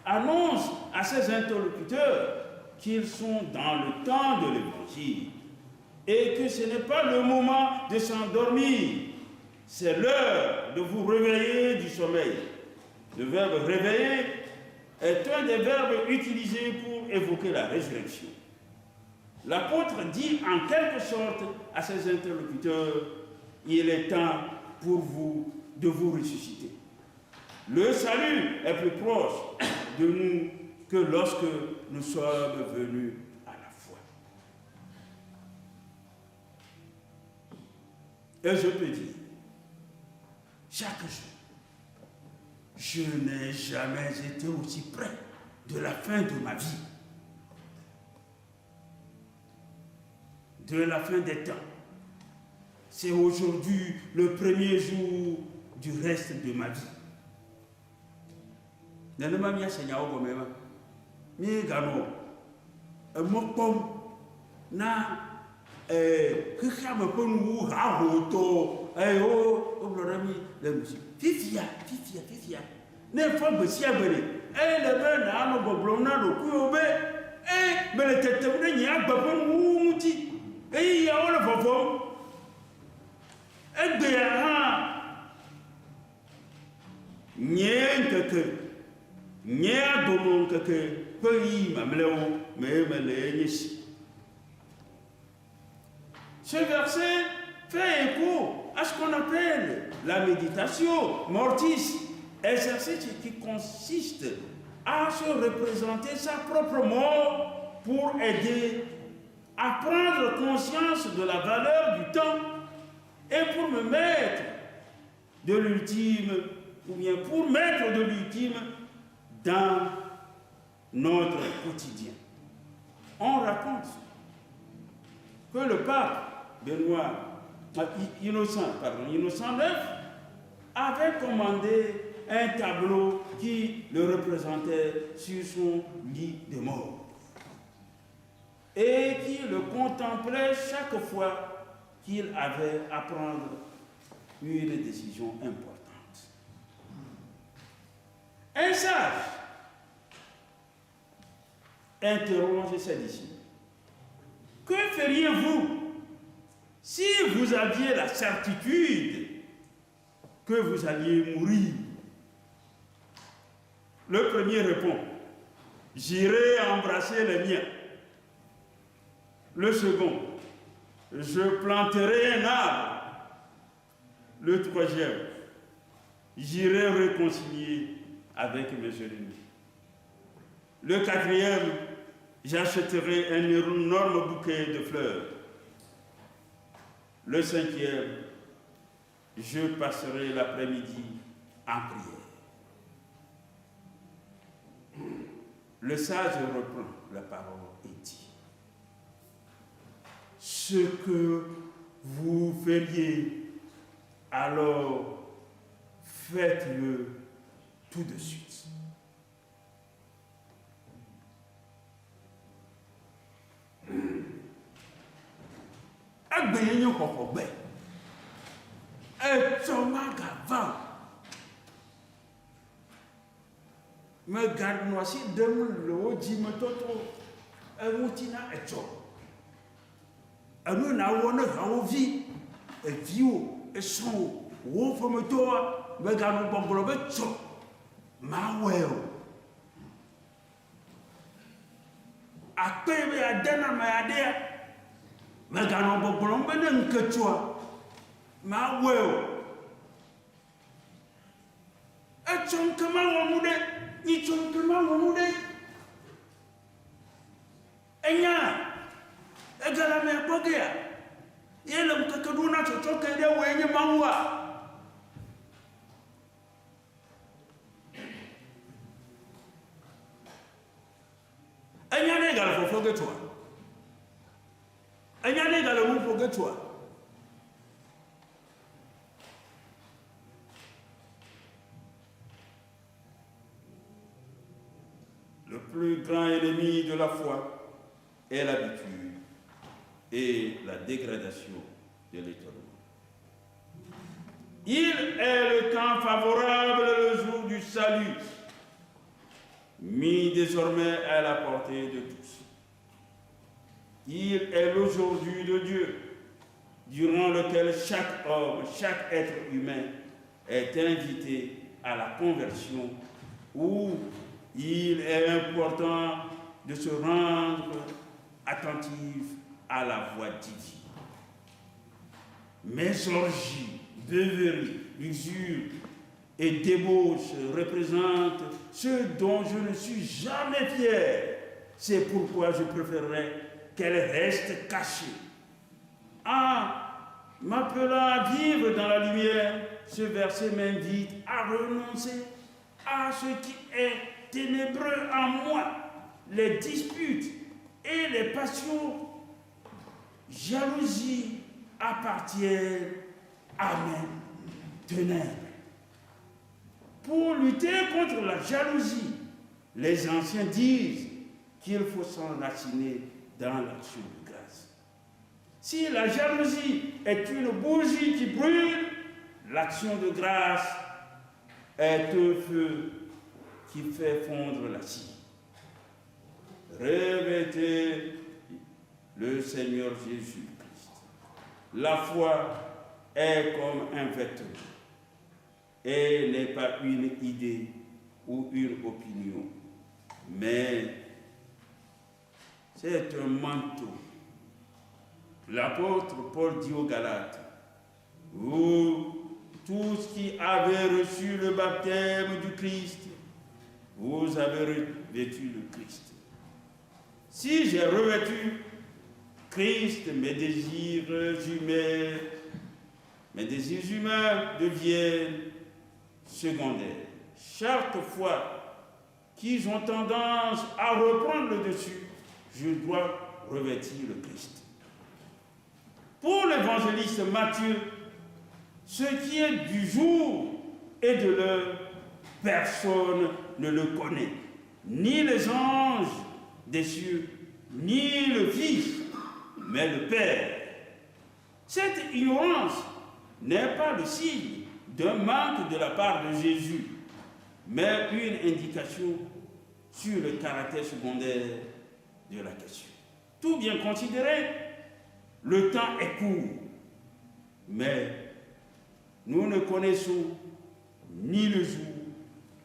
annonce à ses interlocuteurs qu'ils sont dans le temps de l'évangile et que ce n'est pas le moment de s'endormir, c'est l'heure de vous réveiller du sommeil. Le verbe réveiller est un des verbes utilisés pour évoquer la résurrection. L'apôtre dit en quelque sorte à ses interlocuteurs, il est temps pour vous de vous ressusciter. Le salut est plus proche de nous que lorsque nous sommes venus à la foi. Et je peux dire, chaque jour, je n'ai jamais été aussi près de la fin de ma vie, de la fin des temps. C'est aujourd'hui le premier jour du reste de ma vie. Nenema mia senyawo gome ma mi gano mokpom na xexea me ƒe nuwu hahoto o gblɔ ɖe mi le nusi fifia ne fɔ gbe sia gbe ɖe le be nanɔ gbɔgblɔm na ɖokuiwo be mele tetem ɖe nye agbe ƒe nuwu ŋuti eye yawo le vɔvɔm egbea hã nye nkeke nye adono nkeke ƒe yi mamlɛwo me nye si. Ce verset fait écho à ce qu'on appelle la méditation mortis, exercice qui consiste à se représenter sa propre mort pour aider à prendre conscience de la valeur du temps et pour me mettre de l'ultime, ou bien pour mettre de l'ultime dans notre quotidien. On raconte que le pape Innocent IX avait commandé un tableau qui le représentait sur son lit de mort et qui le contemplait chaque fois qu'il avait à prendre une décision importante. Un sage interroge ses disciples. Que feriez-vous si vous aviez la certitude que vous alliez mourir? Le premier répond, j'irai embrasser les miens. Le second, je planterai un arbre. Le troisième, j'irai réconcilier avec mes ennemis. Le quatrième, j'achèterai un énorme bouquet de fleurs. Le cinquième, je passerai l'après-midi en prière. Le sage reprend la parole et dit, ce que vous feriez, alors faites-le tout de suite. etsɔ magava meganɔ asi ɖem le wo dzimetɔtɔ eŋuti na etsɔ enu na wɔ ne hawòvi eviwo esrɔ̃wo wo ƒometɔwoa meganɔ gbɔgblɔ be tsɔ mawɔe o akpe be ade na me aɖea meganɔ gbɔgblɔm be ne ŋketsɔa mawɔe o etsɔ ŋke mawɔ nu ɖe nyitsɔ ŋke mawɔ nu ɖe enya egala me akpɔgea ye le ŋkeke ɖo na tsɔtsɔ ke ɖe woe nye mawua enya ne gale fɔfɔ ge tsoa enya ne gale ŋu ƒo ge tsoa le plus grand ennemi de la foi est l'habitude et la dégradation de l'étonnement. Il est le temps favorable, le jour du salut, mis désormais à la portée de tous. Il est l'aujourd'hui de Dieu, durant lequel chaque homme, chaque être humain est invité à la conversion, où il est important de se rendre attentif à la voix divine. Mes orgies, beuveries, usures et débauches représentent ce dont je ne suis jamais fier. C'est pourquoi je préférerais qu'elles restent cachées. En m'appelant à vivre dans la lumière, ce verset m'invite à renoncer à ce qui est ténébreux en moi, les disputes et les passions. Jalousie appartiennent à mes ténèbres. Pour lutter contre la jalousie, les anciens disent qu'il faut s'enraciner dans l'action de grâce. Si la jalousie est une bougie qui brûle, l'action de grâce est un feu qui fait fondre la cire. Revêtez le Seigneur Jésus-Christ. La foi est comme un vêtement et n'est pas une idée ou une opinion, mais c'est un manteau. L'apôtre Paul dit aux Galates, vous tous qui avez reçu le baptême du Christ, vous avez revêtu le Christ. Si j'ai revêtu Christ, mes désirs humains deviennent secondaires. Chaque fois qu'ils ont tendance à reprendre le dessus, je dois revêtir le Christ. Pour l'évangéliste Matthieu, ce qui est du jour et de l'heure, personne ne le connaît, ni les anges des cieux, ni le Fils, mais le Père. Cette ignorance n'est pas le signe d'un manque de la part de Jésus, mais une indication sur le caractère secondaire de la question. Tout bien considéré, le temps est court, mais nous ne connaissons ni le jour,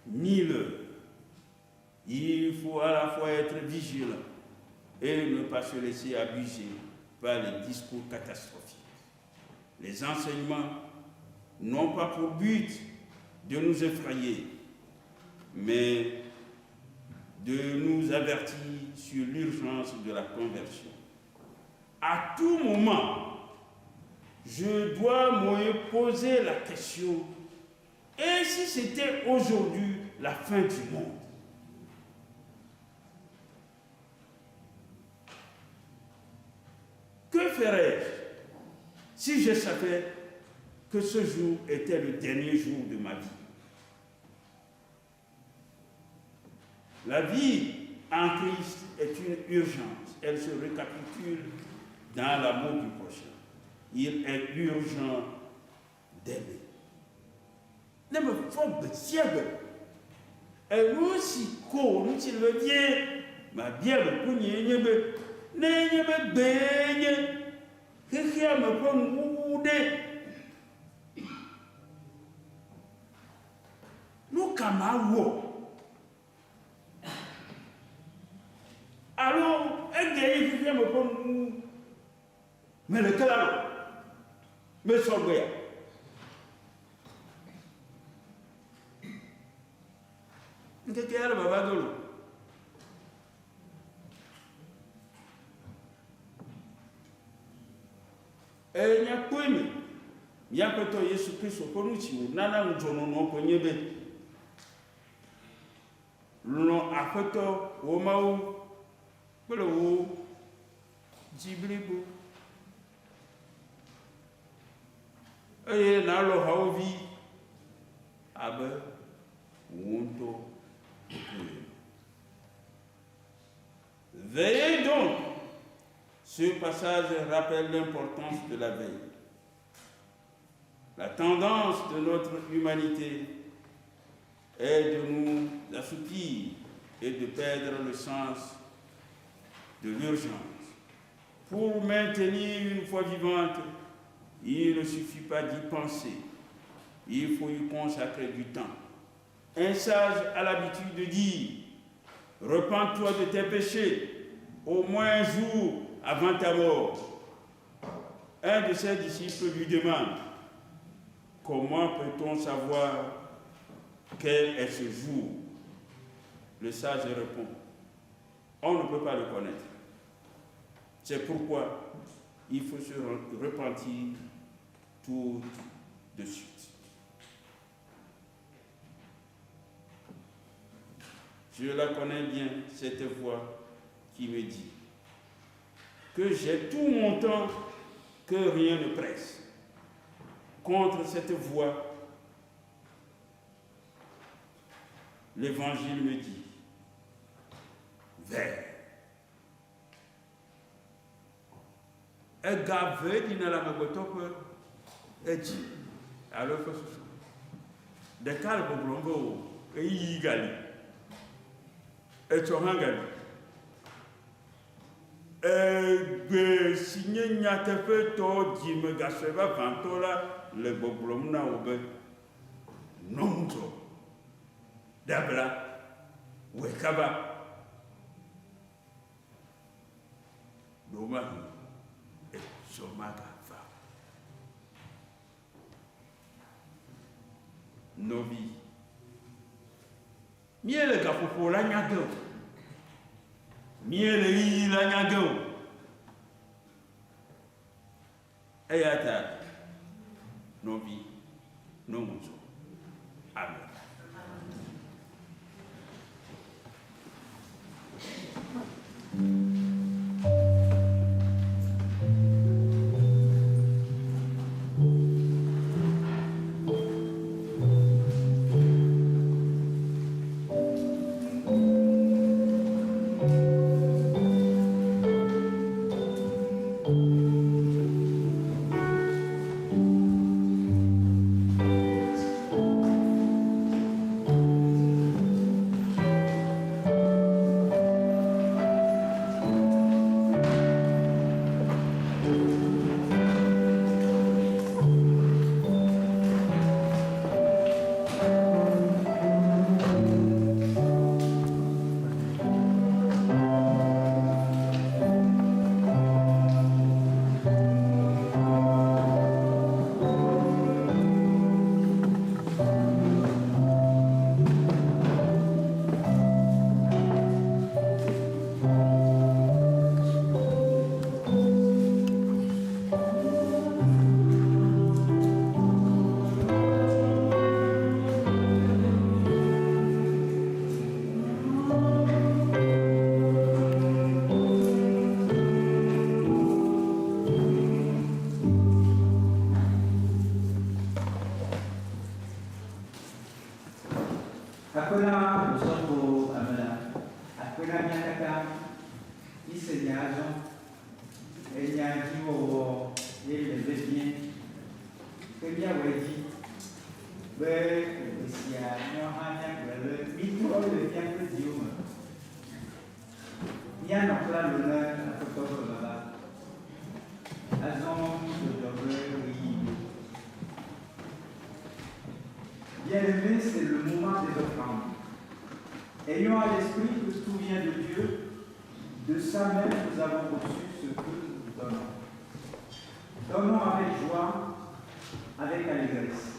ni l'heure. Il faut à la fois être vigilant et ne pas se laisser abuser par les discours catastrophiques. Les enseignements n'ont pas pour but de nous effrayer, mais de nous avertir sur l'urgence de la conversion. À tout moment, je dois me poser la question, et si c'était aujourd'hui la fin du monde? Que ferais-je si je savais que ce jour était le dernier jour de ma vie? La vie en Christ est une urgence. Elle se récapitule dans l'amour du prochain. Il est urgent d'aimer. me fort de siège. Et nous, si court, nous, si le bien, ma bien, le poignet, n'y a pas de baigne. Qui a me prend moudé. Nous, camarades. Alors, un gars qui vient me prendre. Mais le calme, me sauver. Qu'est-ce qu'il y a là-bas de l'eau? Et il y a quoi, il y a peut-être Jésus-Christ au Konuchi, Nana ou Jonono Ponyebe. L'on a fait au Mao, le haut, Jibribo. Et dans le Haovi, Abe, Wunto. Veillez donc. Ce passage rappelle l'importance de la veille. La tendance de notre humanité est de nous assoupir et de perdre le sens de l'urgence. Pour maintenir une foi vivante, il ne suffit pas d'y penser. Il faut y consacrer du temps. Un sage a l'habitude de dire « Repens-toi de tes péchés, au moins un jour avant ta mort. » Un de ses disciples lui demande « Comment peut-on savoir quel est ce jour ?» Le sage répond « On ne peut pas le connaître. C'est pourquoi il faut se repentir tout de suite. » Je la connais bien, cette voix qui me dit que j'ai tout mon temps, que rien ne presse. Contre cette voix, l'Évangile me dit vers. Un gars veut dire la magotope et dit alors faut ce des calmes blongo et y gali. Et tu as regardé. Et si n'y a pas de temps, je me gâche pas, ventola, le boblom na oube. Non, d'abla, wekaba. Doma, et somaga fa. Nobi. Miele kapopo la nyago. Miele yi la nyago. Ayata. Nobi. Nomuzo. Amen. Bien-aimé, c'est le moment des offrandes. Ayons à l'esprit que tout vient de Dieu, de sa main nous avons reçu ce que nous donnons. Donnons avec joie, avec allégresse.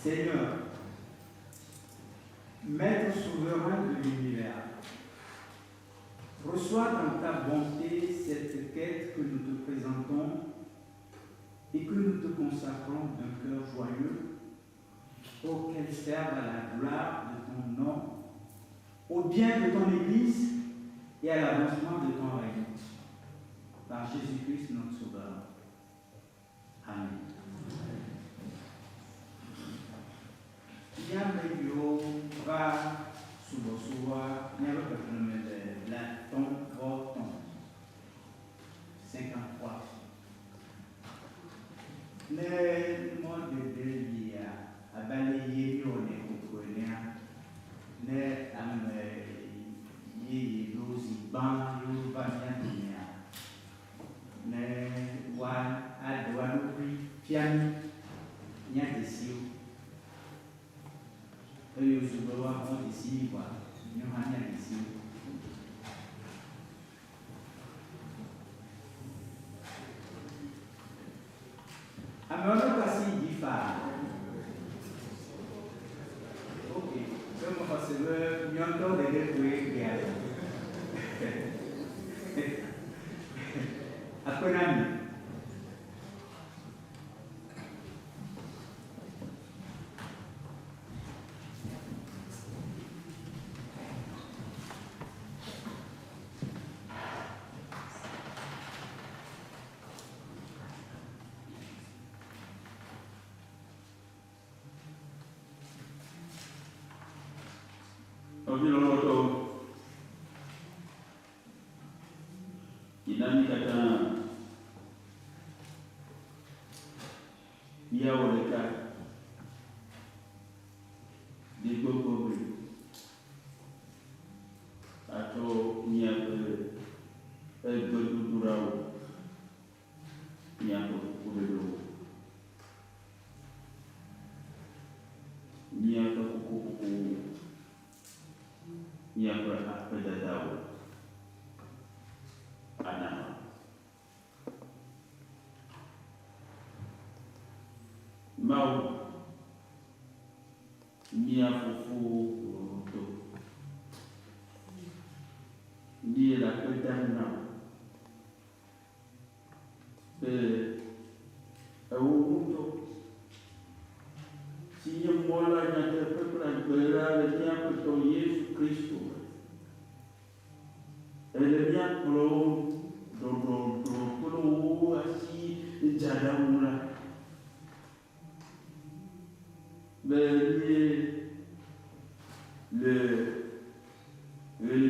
Seigneur, Maître souverain de l'univers, reçois dans ta bonté cette quête que nous te présentons et que nous te consacrons d'un cœur joyeux, auquel serve à la gloire de ton nom, au bien de ton Église et à l'avancement de ton règne. Par Jésus-Christ notre Sauveur. Amen. Bienvenue va suba nyaba de la ton voton 53. Ne mode de lia abalaye yo ne kukonia ne am yi lozi ban yo banya ne wa adwa no pri pian nya desio eu suba wa mo desi wa nyo hanya desi amana kasi difa ok como fazer nyondo de kwe ya apa nami Obiloto inani kata ya oleka di gbogbo atau nyabe egedudurau nyabe kubedo nyabe kuku yang berhak berdadau anak mau nia fufu untuk dia la kedana untuk si mola nya terpelan berada di atas Yesus Kristus. Elle vient pour assis jadamula. Le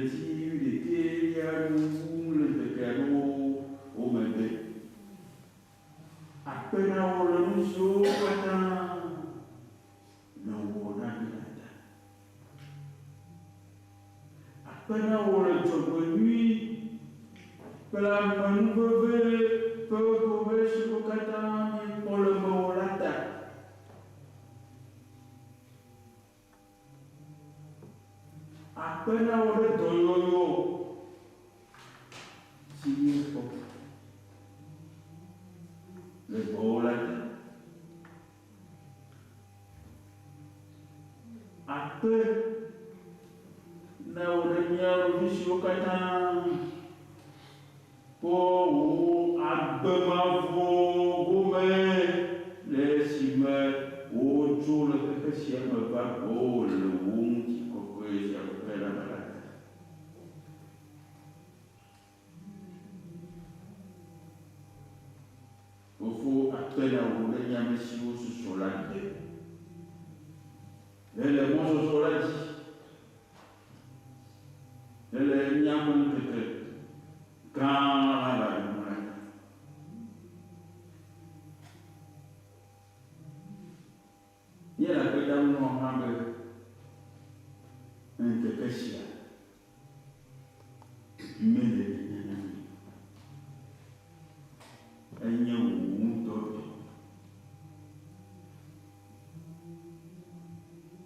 tir de terre le piano au mébé. Après on le museau Pena ora choboni pela manubove pove shukatani pole molata apena ora doyoyo sipo le molata ape na orenya visho kata po abemavo gome le sime o jole que sia me va o le wunti ko ko sia pela malata faut appel à orenya mesio su solande le mo solande le nyamun kete kana ya la peta no hambe en tekesia mele nyanami enya umuto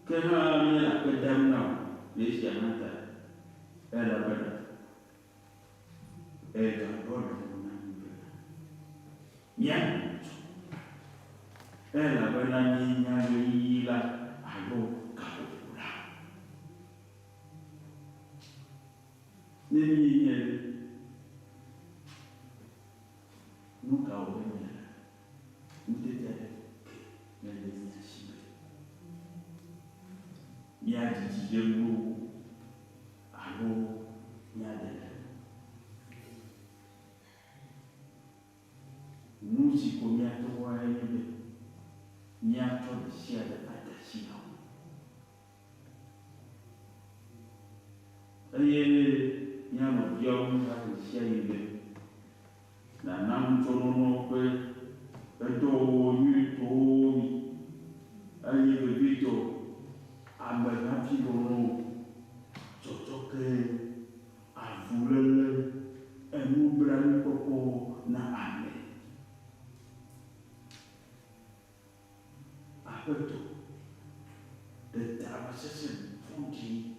kana ya la peta no lesia nata era verdad. Era bueno. Bien. elabena minyayo yila alo kabula neminyele nukawemela utete nelezashime nyadijiyelu alo nyadele nuzi komiato waenebe nyato siada atashina nyama yawu atashia na namtono kwe eto yuto aye bebito ambana pilono totoke avulele enubrani popo na ame apeto de tabasese futi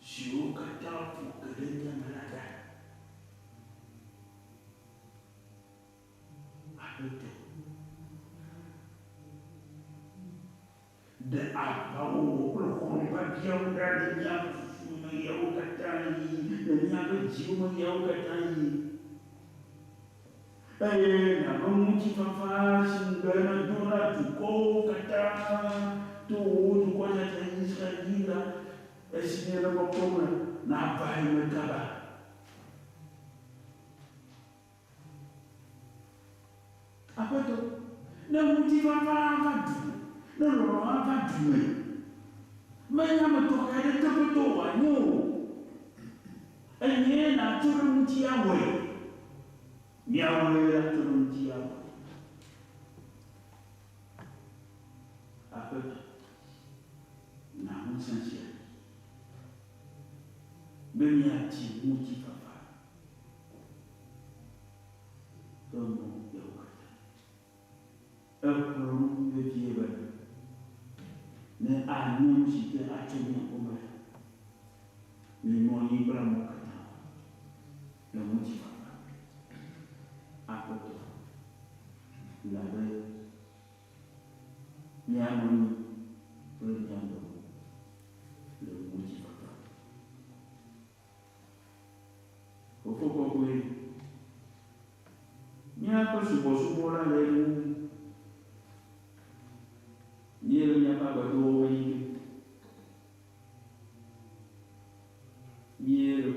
sio katafu kedenya malada apeto de abawo kolokon dia udah dia semua yang katai dan yang jiwa yang katai na muti fafa singana dona tuko kata tu kwa Israeli esinera bokoma na bai mekaba apeto na muti fafa no ava dume menya metoka ile tepeto wanyo enye na turu muti yawe yawe ya turu muti yawe apeto na musansia bemi ati muti papa tomo yokata ekuru bejieba ne anum si te atumi akoma ni mo ni bra mo kata na muti papa apoto la be nyamoni nyando le muti papa ofoko kwe nyako subo la le nielo nyapa bato wengi nielo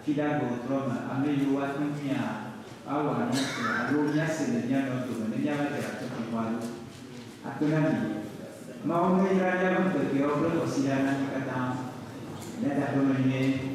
kila gotrom ame yuwa tumia awa nase alunya selenya no tu nenya ba kera tu kwalu akuna ni mau ngira ya ba ke obro kosirana kata ya da do ni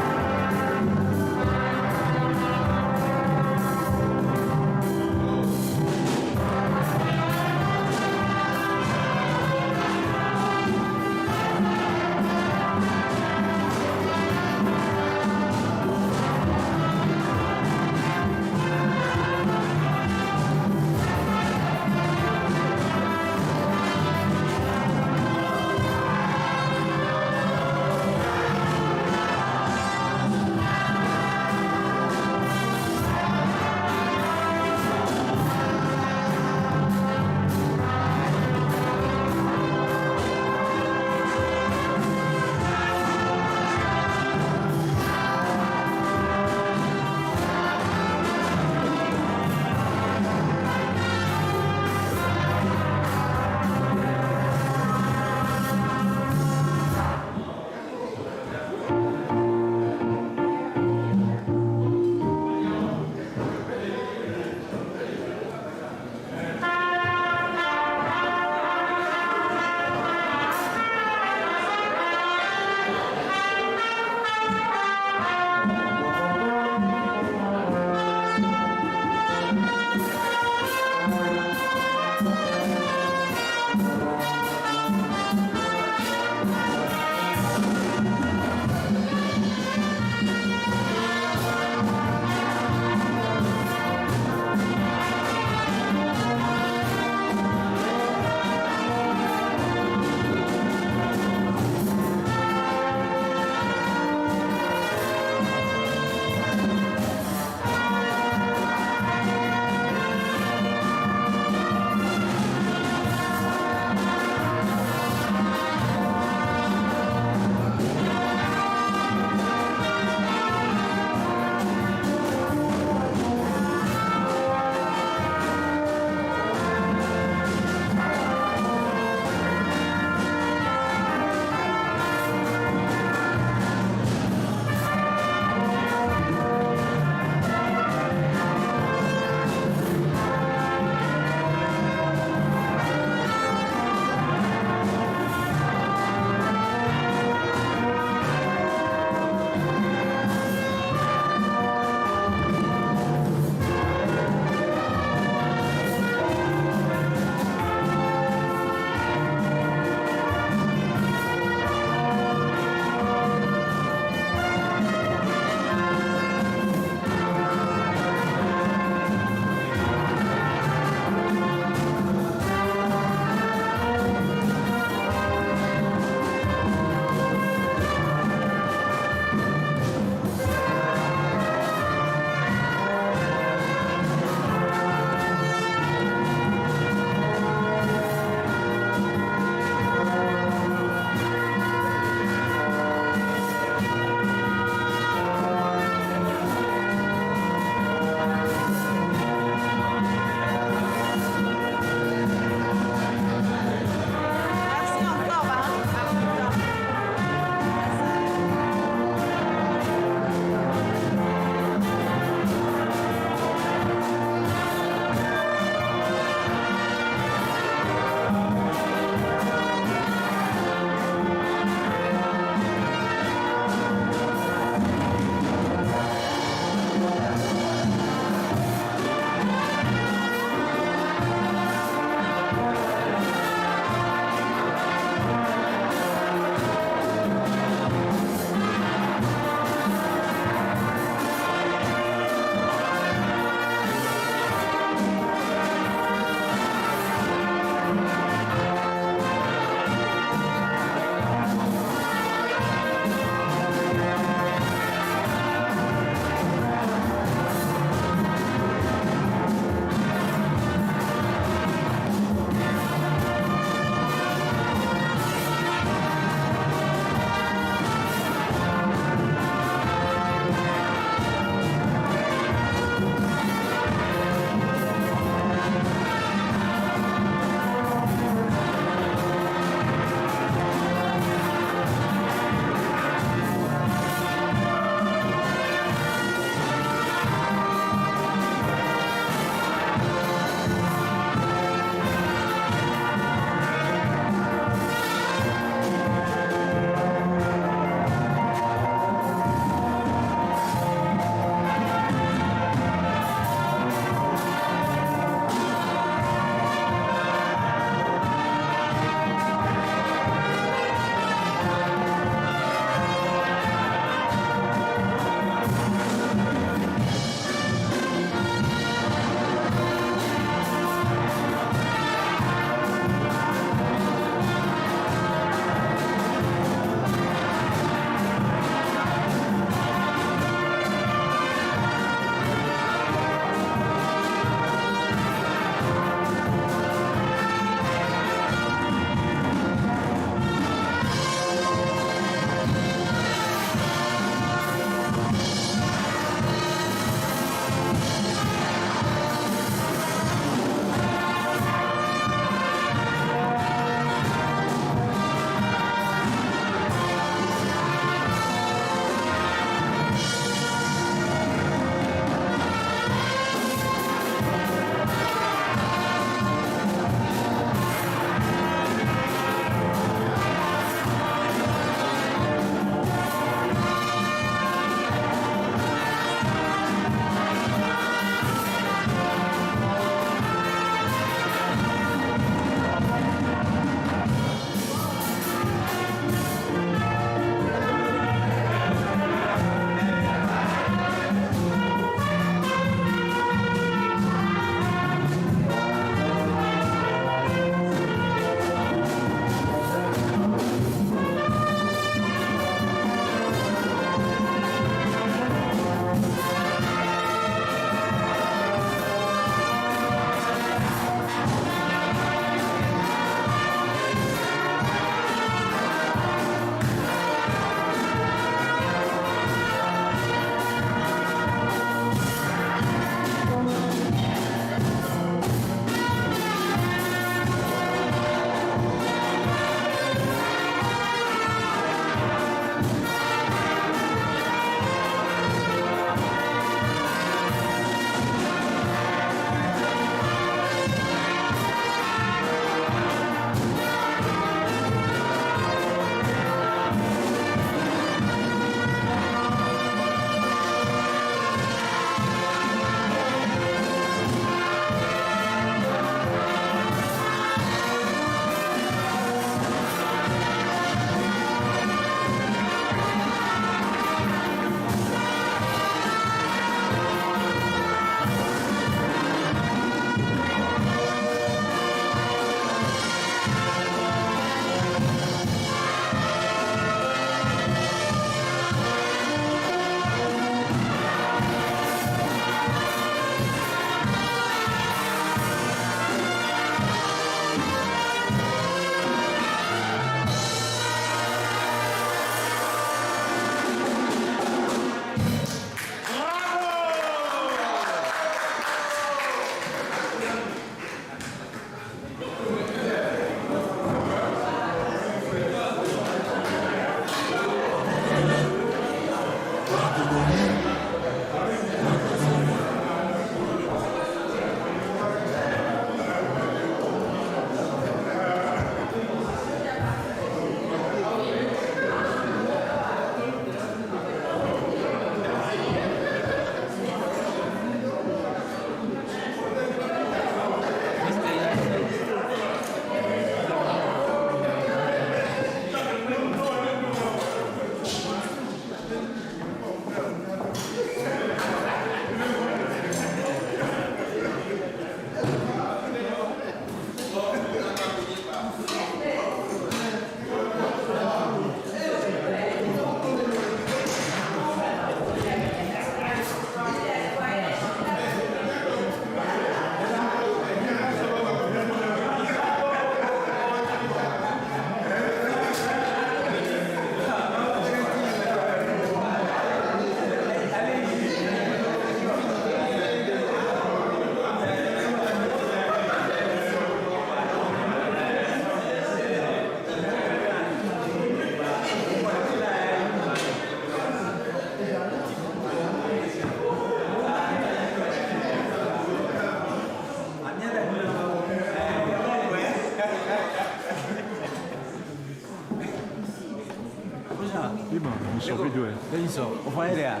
so video. Benissimo, ho fatto idea.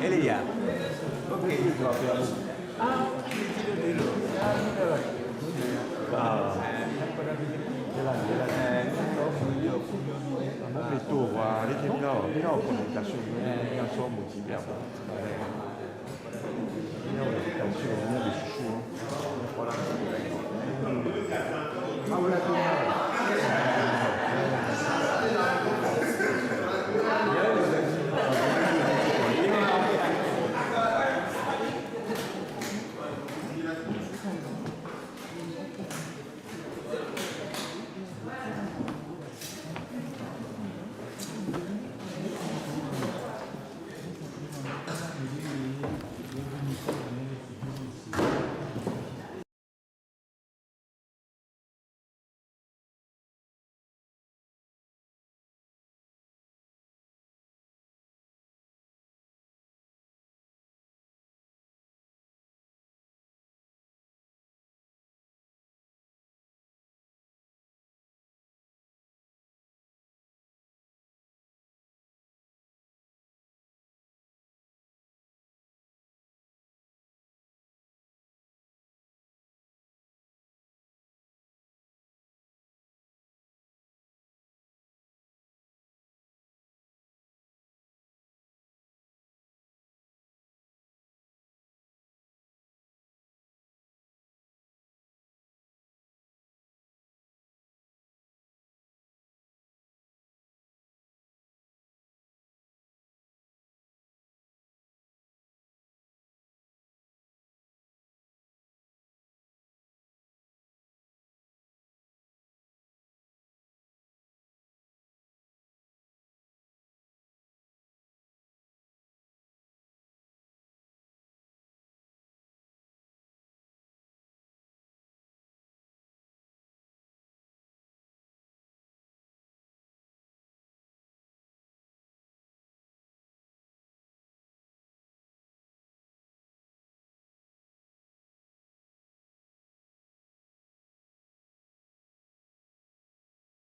Elia. Ok. comunicazione, non so motivi.